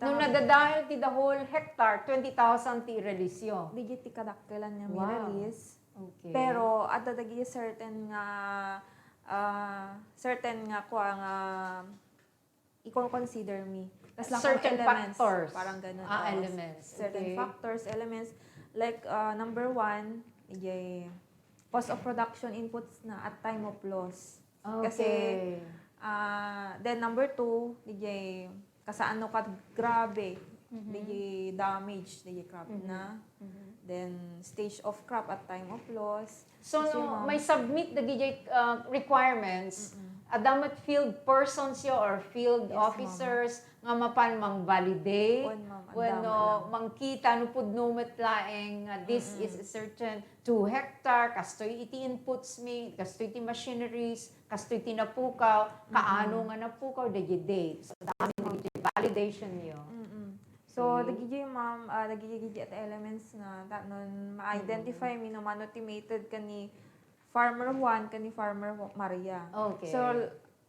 Nung nadadahil ti the whole hectare, 20,000 ti release yo. digiti kadakkelan niya may Wow. release. Okay. Pero ada dagi certain nga nga i-consider me. Tas lang Certain kung elements, factors. parang ganun. Elements. Certain Okay. factors, elements like number 1, ijay cost of production inputs na at time of loss. Kasi then number 2, ijay kasaano ka grabe, ijay damage, ijay crop na. Then stage of crop at time of loss. So, Kasi, no, ma'am, may submit the DJ requirements, adamat field persons yo or field Yes, officers nga mapan mang-validate, On, ma'am, when andam no, lang. mangkita no pud no metlaeng this is a certain 2 hectare, kastoy iti inputs mi, kastoy iti machineries, kastoy iti napukaw, kaano nga napukaw, the date. So, dami the validation yo. So, dagiti ma'am, dagiti at elements na nun ma-identify mi no man-ultimated kani farmer 1 kani farmer Maria. Okay. So,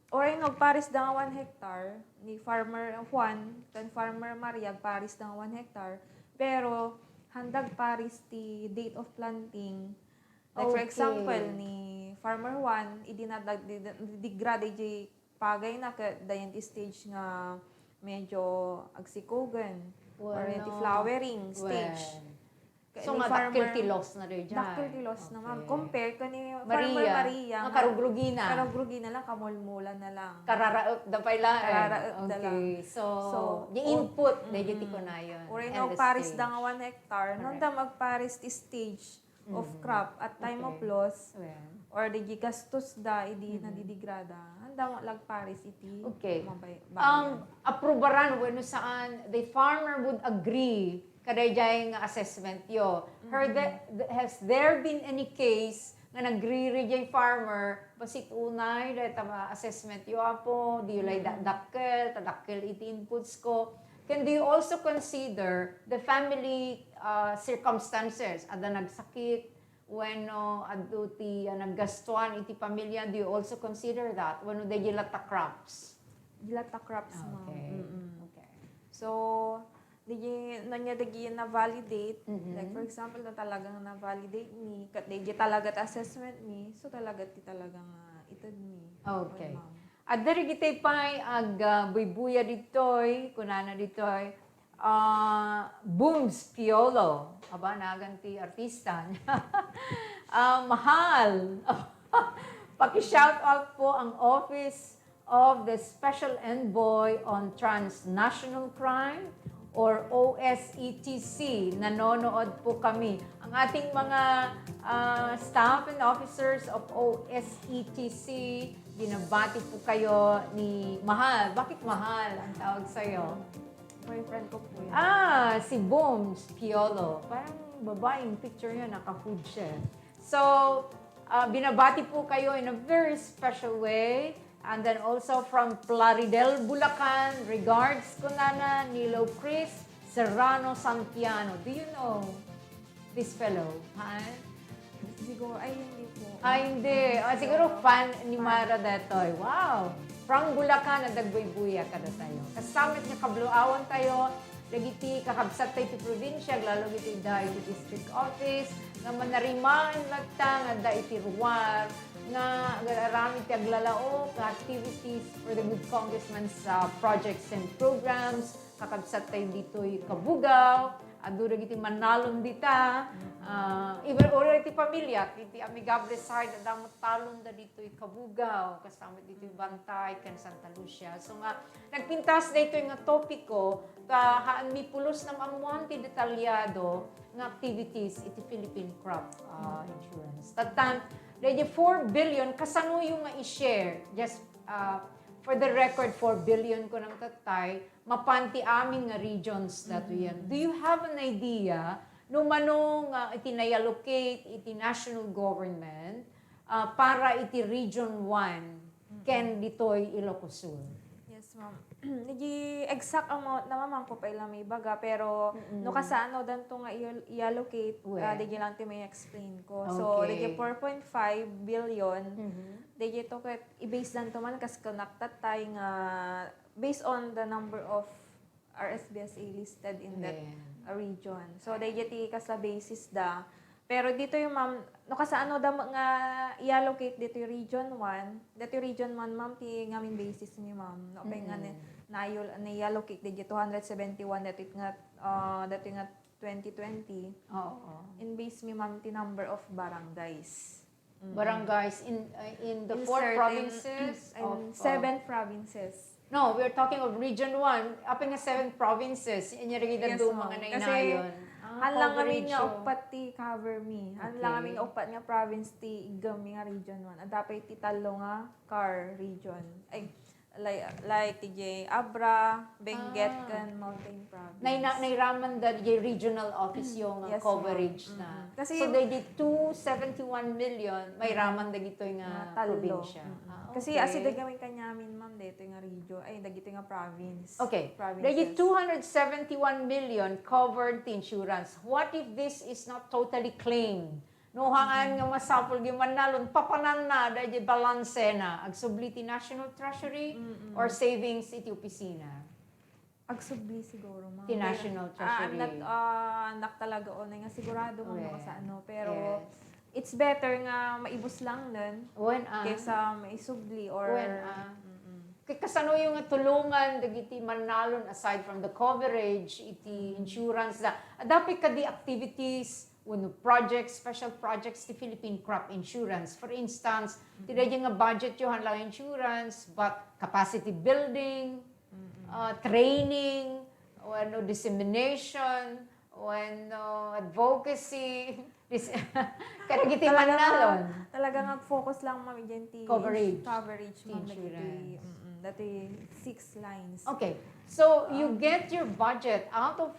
oray nagparis da nga 1 hectare ni farmer 1 kan farmer Maria paris da nga 1 hectare pero handag paris ti date of planting. Like for Okay. example ni farmer 1 idinadegrade di pagay na ka dayan ti stage nga medyo agsikugan or Well, yung no. flowering stage. So, madakil ti loss na rin dyan. Dakil ti loss na ma'am. Compare ka ni Farmer Maria, Maria. ang karugrugi na. Karugrugi na lang, kamulmula na lang. Kararaot da pala eh. Kararaot da lang. Okay. So, So, the input, dahil ko na yun. Or And no the paris stage. da nga 1 hectare, nung da magparis ti stage of crop at time of loss, Well, or di gastos da, idi nadidigrada, handa lagparis iti. Okay. Bayan. Aprobaran when saan the farmer would agree kada jay nga assessment yo. Has there been any case nga nag-agree jay farmer basit unay dahil tama assessment yo apo di lay tadakkel iti inputs ko. Can you also consider the family circumstances? Ada nagsakit, when adu ti naggastuan iti pamilya, do you also consider that when they gilata crops? Gilata crops ma'am. Okay. Okay. So, nanya dagi na-validate. Like, for example, na talagang na-validate ni, kat dagi talaga assessment ni, so talaga ti talagang itad ni. Okay. Well, ma'am. At dari kitay pa'y buybuya ditoy, kunana ditoy, Booms Piolo. Aba, naganti artista niya. Mahal. Paki-shout out po ang Office of the Special Envoy on Transnational Crime or OSETC. Nanonood po kami. Ang ating mga staff and officers of OSETC, binabati po kayo ni Mahal. Bakit Mahal ang tawag sa'yo? Boyfriend ko po yun. Si Booms Piolo. Parang babaeng picture niya, naka-food siya. So, binabati po kayo in a very special way. And then also from Plaridel, Bulacan, regards Kunana, Nilo Chris, Serrano Santiano. Do you know this fellow? Ha? Siguro, ay hindi po. Hindi. Siguro fan ni Mara Detoy. Wow! From Bulacan, nagdagbuy-buya ka na tayo. Kasamit nga kabluawan tayo, lagiti kakabsat tayo ti probinsya, lalo iti da iti district office, nga manarimaan lagta, nga da iti ruwar, nga aramid ti aglalao, nga activities for the good congressman's projects and programs, kakabsat tayo dito'y kabugaw, adura iti manalon dita, iba ora iti pamilya, iti amigable side, adamot talon da dito'y kabugaw, kasama dito'y bantay, kan Santa Lucia. So nga, nagpintas da ito'y nga topiko, haan mi pulos na mamuan ti detalyado nga activities iti Philippine Crop Insurance. Tatan, dahil 4 billion, kasano yung nga i-share, just for the record, 4 billion ko ng tatay, mapanti aming nga regions dato yan. Do you have an idea, nung manong itinayallocate iti national government, para iti Region 1 ken ditoy Ilocos Sur. Yes, ma'am. Hindi exact amount naman man ko pa ilang may baga, pero no kasano dan to nga i-allocate, di lang ti may explain ko. So, Okay. di 4.5 billion, di to kat i-base dan to man kas connected tayo nga based on the number of RSBSA listed in that region. So, di ti kas la basis da. Pero dito yung ma'am, no kasano da nga i-allocate dito yung Region 1, dito yung Region 1 ma'am, ti ngamin basis ni ma'am. No, nga na-i-allocate dito 271 dito nga 2020. Oo. In base mi ma'am ti number of barangays. Barangays in the In 4 certain- provinces in of 7 provinces. No, we're talking of Region 1, up in the 7 provinces. Inyarigid Yes, do ma'am. mga Kasi, nainayon. Hanlang kami coverage, nga oh. upat ti cover me. Hanlang kami nga upat nga province ti igami nga region 1. At dapat ti talo nga car region. Ay, like TJ Abra, Benguet, kan Mountain Province. Nairaman da yung regional office yung Yes, coverage ma'am. na. Kasi so they did 271 million, may raman da gito yung talo. probinsya. Kasi asi da gawin kanyamin ma'am dito nga region. Ay, dagito nga province. Okay. Provinces. They did 271 million covered the insurance. What if this is not totally claimed? No hangan nga masapol giman nalon papanan na dahil balance na agsubli ti National Treasury or savings iti opisina. Agsubli siguro, ma'am. Ti National Treasury. Anak talaga o nga sigurado mo Well, sa ano. Pero, yes. it's better nga maibos lang nun When kaysa maisubli or... Kay kasano yung tulungan dagiti manalon aside from the coverage iti insurance da dapat kadi activities when projects, special projects ti Philippine Crop Insurance. For instance, tidaya nga budget yung lang insurance, but capacity building, training, dissemination, advocacy, karagiti manalon. Talaga focus lang ma'am dyan ti Coverage. ma'am. Insurance. Dati 6 lines. Okay. So, you get your budget out of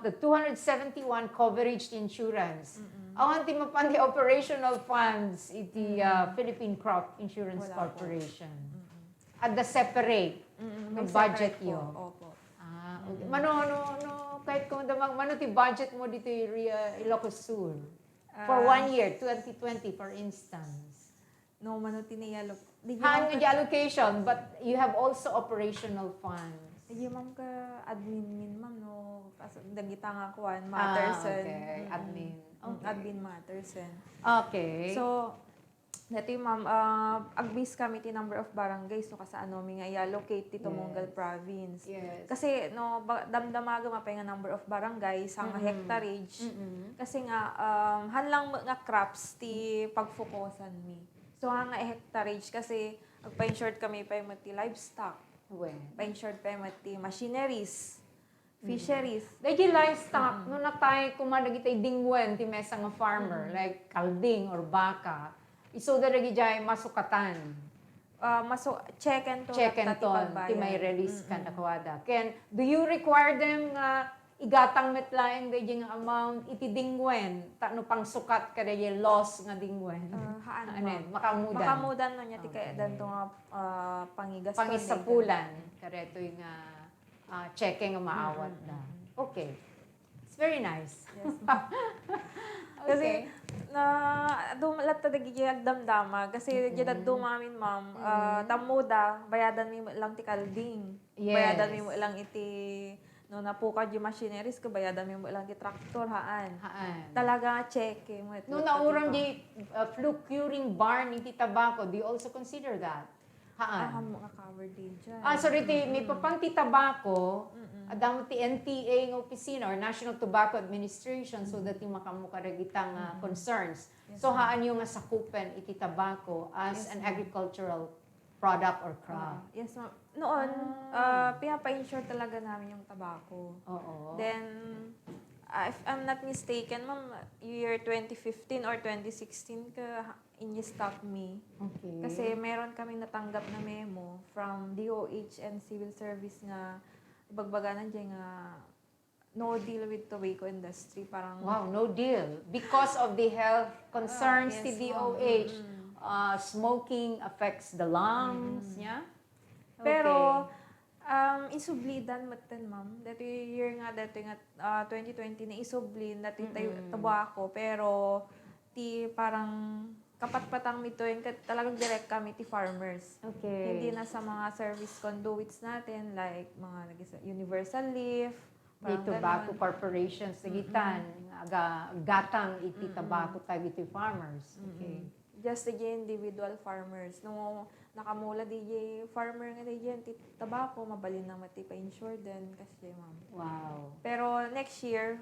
the 271 coverage insurance. Awan ti mapan the operational funds iti Philippine Crop Insurance Wala po. Corporation. At the separate May ng budget separate po. yo. Opo. Okay. Kahit kung damang, mano ti budget mo dito Ilocos Sur? For 1 year, 2020 for instance. No, mano tiniyalok. Haan nga di allocation, but you have also operational funds. Hindi ma'am ka admin ma'am no. Kasi dagita nga kuan matters. Okay. Admin. Okay. Admin matters. Okay. So, dati ma'am, agbase kami ti number of barangays no kasi ano mi nga i-allocate ti Tumongal province. Yes. Kasi no damdamaga mapay nga number of barangays ang hectarage. Kasi nga hanlang nga crops ti pagfokusan mi. So nga hectarage kasi agpa-insured kami pa yung ti livestock. Pa-insured pa yung ti machineries, fisheries. Dahil livestock, no natay kumadagitay dingwen ti mesa nga farmer, like kalding or baka, iso daragi jay masukatan. Check-and-ton. Check-and-ton, ti may release ka na kawada. Do you require them nga igatang metlaeng dahil nga amount iti dingwen, no pang sukat ka dahil loss nga dingwen? Haan Anen, ma'am. makamudan. Makamudan no niya ti kaya danto nga pangigas. Pangisapulan. Kareto yung checking nga maawat na. Okay. It's very nice. Yes, ma'am. Kasi, dumalat ta dagigiyag damdama. Kasi, jadad dumamin, ma'am. Tamuda, bayadan mi lang ti kalding. Yes. Bayadan mi mo lang iti, no napukad yung machineries ko, bayadan mi mo lang ti traktor, haan. Talaga, check. No, naurang di flu-curing barn iti tabako, do you also consider that? Haan? Mga covered din dyan. Sorry, may papang ti tabako, adamo ti NTA ng opisina or National Tobacco Administration so that yung makamukaragitang concerns. So, haan yung sakupen iti tabako as an agricultural product or crop. Yes, ma'am. Noon, pinapa-insure talaga namin yung tabako. Oo. Then, if I'm not mistaken, ma'am, year 2015 or 2016 ka in-stop me. Okay. Kasi meron kaming natanggap na memo from DOH and Civil Service nga ibagbaganan dyan nga no deal with tobacco industry. Parang, Wow, no deal. Because of the health concerns Yes, ti ma'am. DOH, smoking affects the lungs, yeah? Pero, isublidan matin, ma'am. Dito year nga, 2020 na isublin, dati tobacco, pero parang kapatpatang mito yung talagang direct kami ti farmers. Okay. Hindi na sa mga service conduits natin, like mga universal leaf, Di parang tobacco ganon. corporations nagitan, gatang iti tobacco tag iti farmers. Okay. Just the individual farmers. No, nakamula DJ farmer nga DJ ti tabako, mabalin na mati pa-insure din kasi ma'am. Wow. Pero next year,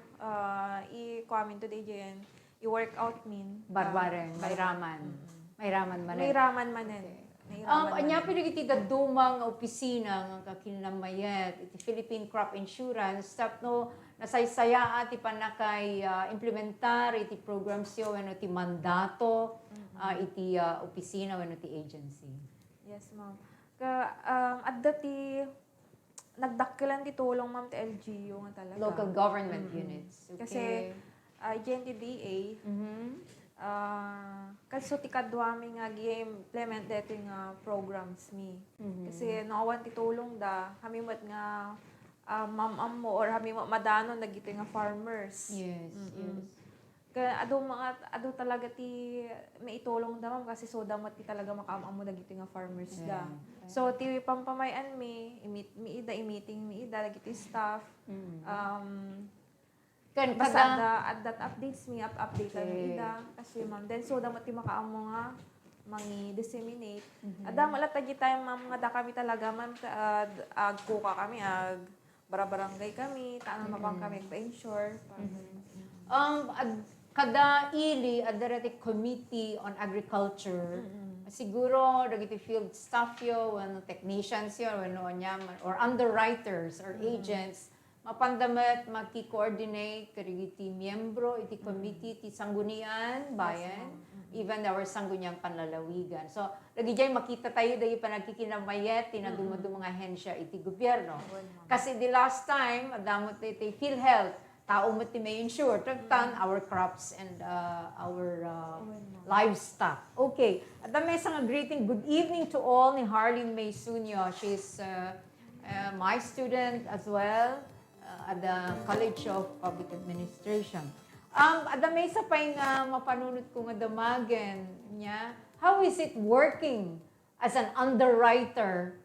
i-comment to DJ i-workout min. Barbaren, may raman. May raman man. May raman manen. May raman Anya manen. pinagiti dumang opisina nga kakinlamayet iti Philippine Crop Insurance tapno nasaysaya ati panakay implementar iti programs yo wenno ti mandato iti opisina wenno ti agency. Yes, ma'am. At dati, nagdakkilan ti tulong, ma'am, ti LGU nga talaga. Local government units. Okay. Kasi, GNTDA, Mhm. kasi ti kadwami nga gi-implement dito nga programs mi. Kasi naawan ti tulong da, kami mat nga ma'am mo or kami madanon nagito nga farmers. Yes, yes. Kaya ado talaga ti maitulong da ma'am kasi so damat ti talaga makaamam mo dagito nga farmers da. So ti pampamayan mi meeting mi ida dagiti staff. Kan Basta kada at that updates mi update lang Okay. ida kasi ma'am then so damat ti makaamo nga mangi-disseminate. Ada malatagi tayo ma'am nga da kami talaga ma'am agkuka kami barabarangay kami tanan mapang kami pa-insure. kada ili adarati committee on agriculture. Siguro dagiti field staff yo, ano technicians yo, ano nya or underwriters or agents mapandamet magki-coordinate karigiti miyembro iti committee ti sanggunian bayan even our sangguniang panlalawigan. So lagi jay makita tayo dagi panagkikinamayet tinadumado mga hensya iti gobyerno. Kasi the last time adamot iti PhilHealth tao mo ti may insure tagtan our crops and our livestock. Okay. At may isang greeting. Good evening to all ni Harleen May Sunyo. She's my student as well at the College of Public Administration. At may isa pa yung mapanunod ko nga damagan niya. How is it working as an underwriter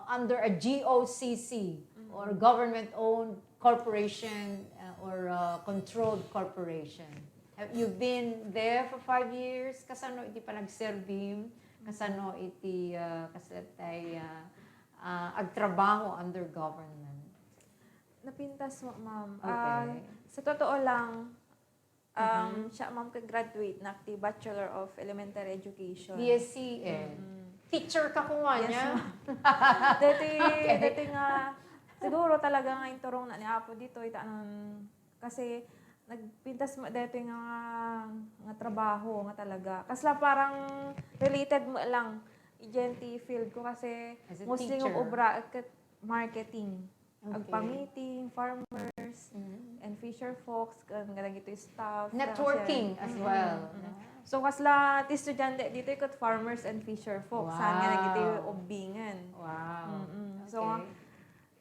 under a GOCC or government-owned corporation or controlled corporation? Have you been there for 5 years? Kasano iti panagserbim? Kasano iti kasatay agtrabaho under government? Napintas mo, ma'am. Okay. Sa totoo lang, siya, ma'am, graduate na ti Bachelor of Elementary Education. BSc Teacher ka ko nga niya. Dati nga, siguro talaga nga yung turong na ni Apo dito, kasi nagpintas mo dito nga trabaho nga talaga. Kasi parang related mo lang, agency field ko kasi As a mostly teacher. yung obra at marketing. Okay. Agpa-meeting, farmers, and fisher folks, ganang ito yung staff. Networking as well. So, kasla, ti estudyante dito ikot farmers and fisher folks. Wow. Saan nga nagito yung ubingan. Wow. So,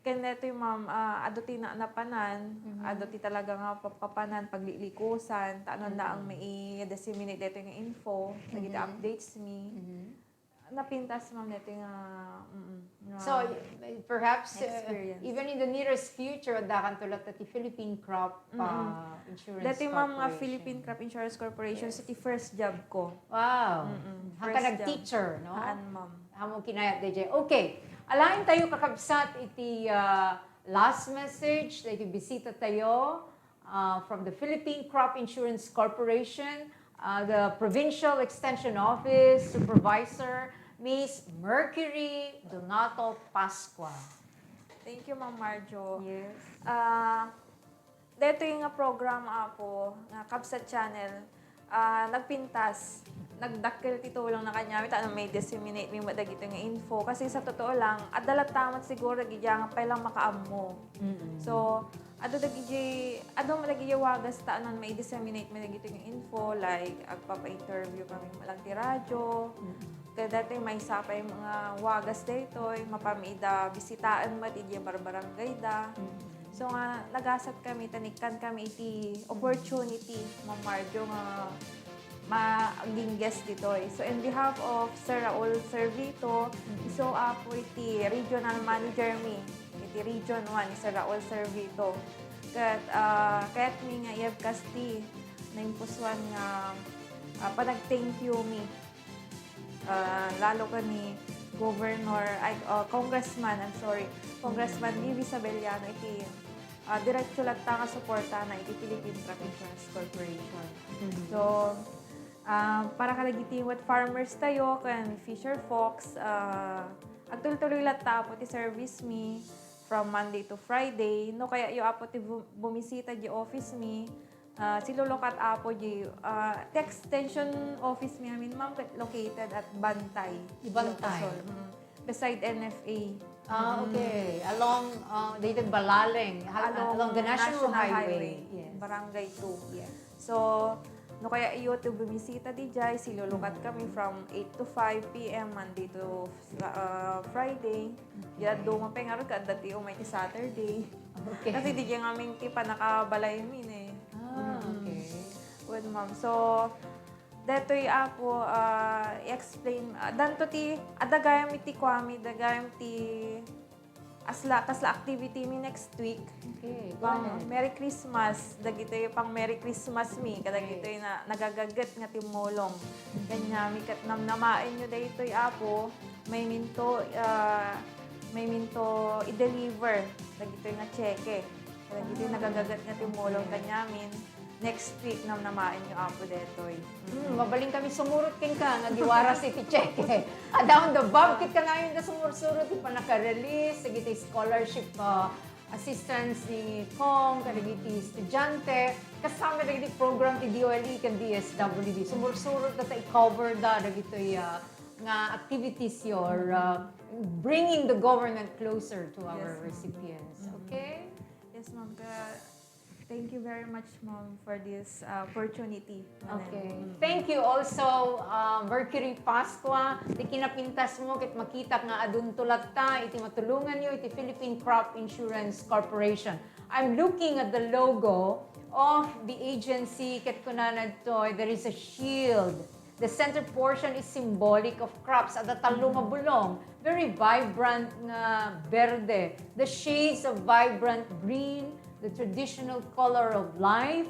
kaya ito yung ma'am, adoti na napanan, adoti talaga nga papapanan, paglilikusan, taano na ang may i-disseminate dito yung info, nagita updates me. Napintas ma'am nito nga, So, perhaps experience. even in the nearest future, dakan tulad ti Philippine Crop Insurance dati ma'am nga Corporation. Philippine Crop Insurance Corporation, sa ti first job ko. Wow. Hangka First nag-teacher, no? Haan ma'am. Hamo kinayat, DJ. Okay. Alain tayo kakabsat iti last message na iti bisita tayo from the Philippine Crop Insurance Corporation, the Provincial Extension Office Supervisor, Miss Mercury Donato Pascua. Thank you, Ma'am Marjo. Yes. Dito yung nga program po, nga Kabsat Channel, nagpintas, nagdakkel titulong na kanya, may disseminate, may madagito nga info. Kasi sa totoo lang, adalat tamat siguro, gidya nga pa lang makaam mo. So, ado malagi wagas taanan may disseminate man dagito yung info like agpapa-interview kami malagti radyo. Kaya dati may sapay mga wagas dito, mapamida bisitaan mat iti barbarangay da. So nga nagasat kami tanikan kami iti opportunity Ma'am Marjo nga maging guest dito. So in behalf of Sir Raul Servito, iso ako iti regional manager mi iti Region 1 Sir Raul Servito. Kaya't mi nga Yev Casti na impuswan nga panag-thank you mi. Lalo ka ni Congressman Livy Sabelliano iti diretso lang ta nga suporta na iti Philippine Crop Insurance Corporation. So, para kalagitiwat farmers tayo kan Fisher Fox, agtuloy-tuloy lang ta po ti service mi from Monday to Friday. No kaya yo apo ti bumisita di office mi. Silulukat apo di the extension office mi amin ma'am located at Bantay. Bantay. Beside NFA. Okay. Along dated Balaling, along the National Highway. Yes. Barangay 2. Yes. So, no kaya iyo to bumisita di jay, silulukat kami from 8 to 5 p.m. Monday to Friday. Yan do mapengarod ka dati umay ti Saturday. Okay. Kasi di jay aming ti panakabalay min eh. Okay. Well, ma'am. So, detoy ako i-explain danto ti adagayam iti kwami dagayam ti kasla activity mi next week. Okay. Merry Christmas. Dagitoy pang Merry Christmas mi. Kadagitoy na nagagagat nga timolong. Kanya mi kat namnamain nyo dagitoy apo. May minto i-deliver. Dagitoy nga cheque. Kadagitoy nagagagat nga timolong kanyamin. Next week namnamain nyo apo detoy. Mabaling kami sumurot kin ka, nagiwaras iti cheque. Down the bob, kit ka ngayon na sumursurot, di pa naka-release, sagiti scholarship assistance ni Kong, kadagiti estudyante, kasama dagiti program ti DOLE kan DSWD. Sumursurot na i-cover da, dagiti nga activities your bringing the government closer to our recipients. Okay? Yes, ma'am. Thank you very much, ma'am, for this opportunity. Okay. Thank you also, Mercury Pasqua. Iti kinapintas mo, kit makita nga adun tulat ta, iti matulungan nyo, iti Philippine Crop Insurance Corporation. I'm looking at the logo of the agency, kit kunanad to, there is a shield. The center portion is symbolic of crops at the talo nga bulong. Very vibrant nga berde. The shades of vibrant green, the traditional color of life,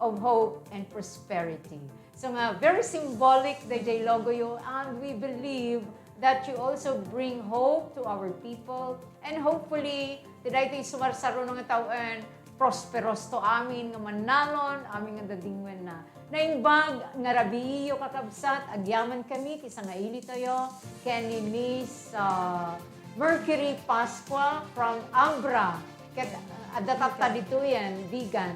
of hope, and prosperity. So very symbolic the logo yo, and we believe that you also bring hope to our people, and hopefully, today ito sumarsaro ng taon, prosperos to amin nga manalon, amin nga dadingwen na. Naimbag nga rabiyo kakabsat, agyaman kami, kisa nga ili tayo, kani Miss Mercury Pasqua from Ambra. Adatata dito yan, vegan.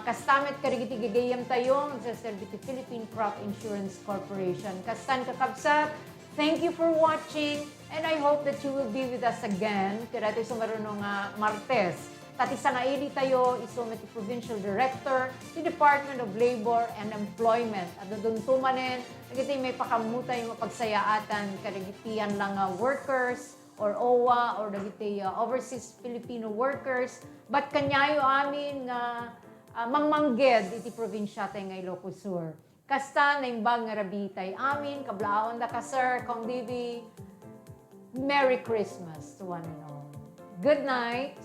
Kastamet karigiti gagayam tayo sa Serviti Philippine Crop Insurance Corporation. Kastan kakabsat, thank you for watching, and I hope that you will be with us again. Kaya ito sumarunong Martes. Tati sa nga ili tayo, isumit Provincial Director, the Department of Labor and Employment. At doon tumanin, nagiti may pakamutay mapagsayaatan, karigitian lang workers, or OWA, or dagiti overseas Filipino workers. But kanyayo amin nga mangmangged iti probinsya tayo nga Ilocos Sur. Kasta na imbag nga rabitay amin, kablaon da ka sir, Kong Divi, Merry Christmas to one and all. Good night.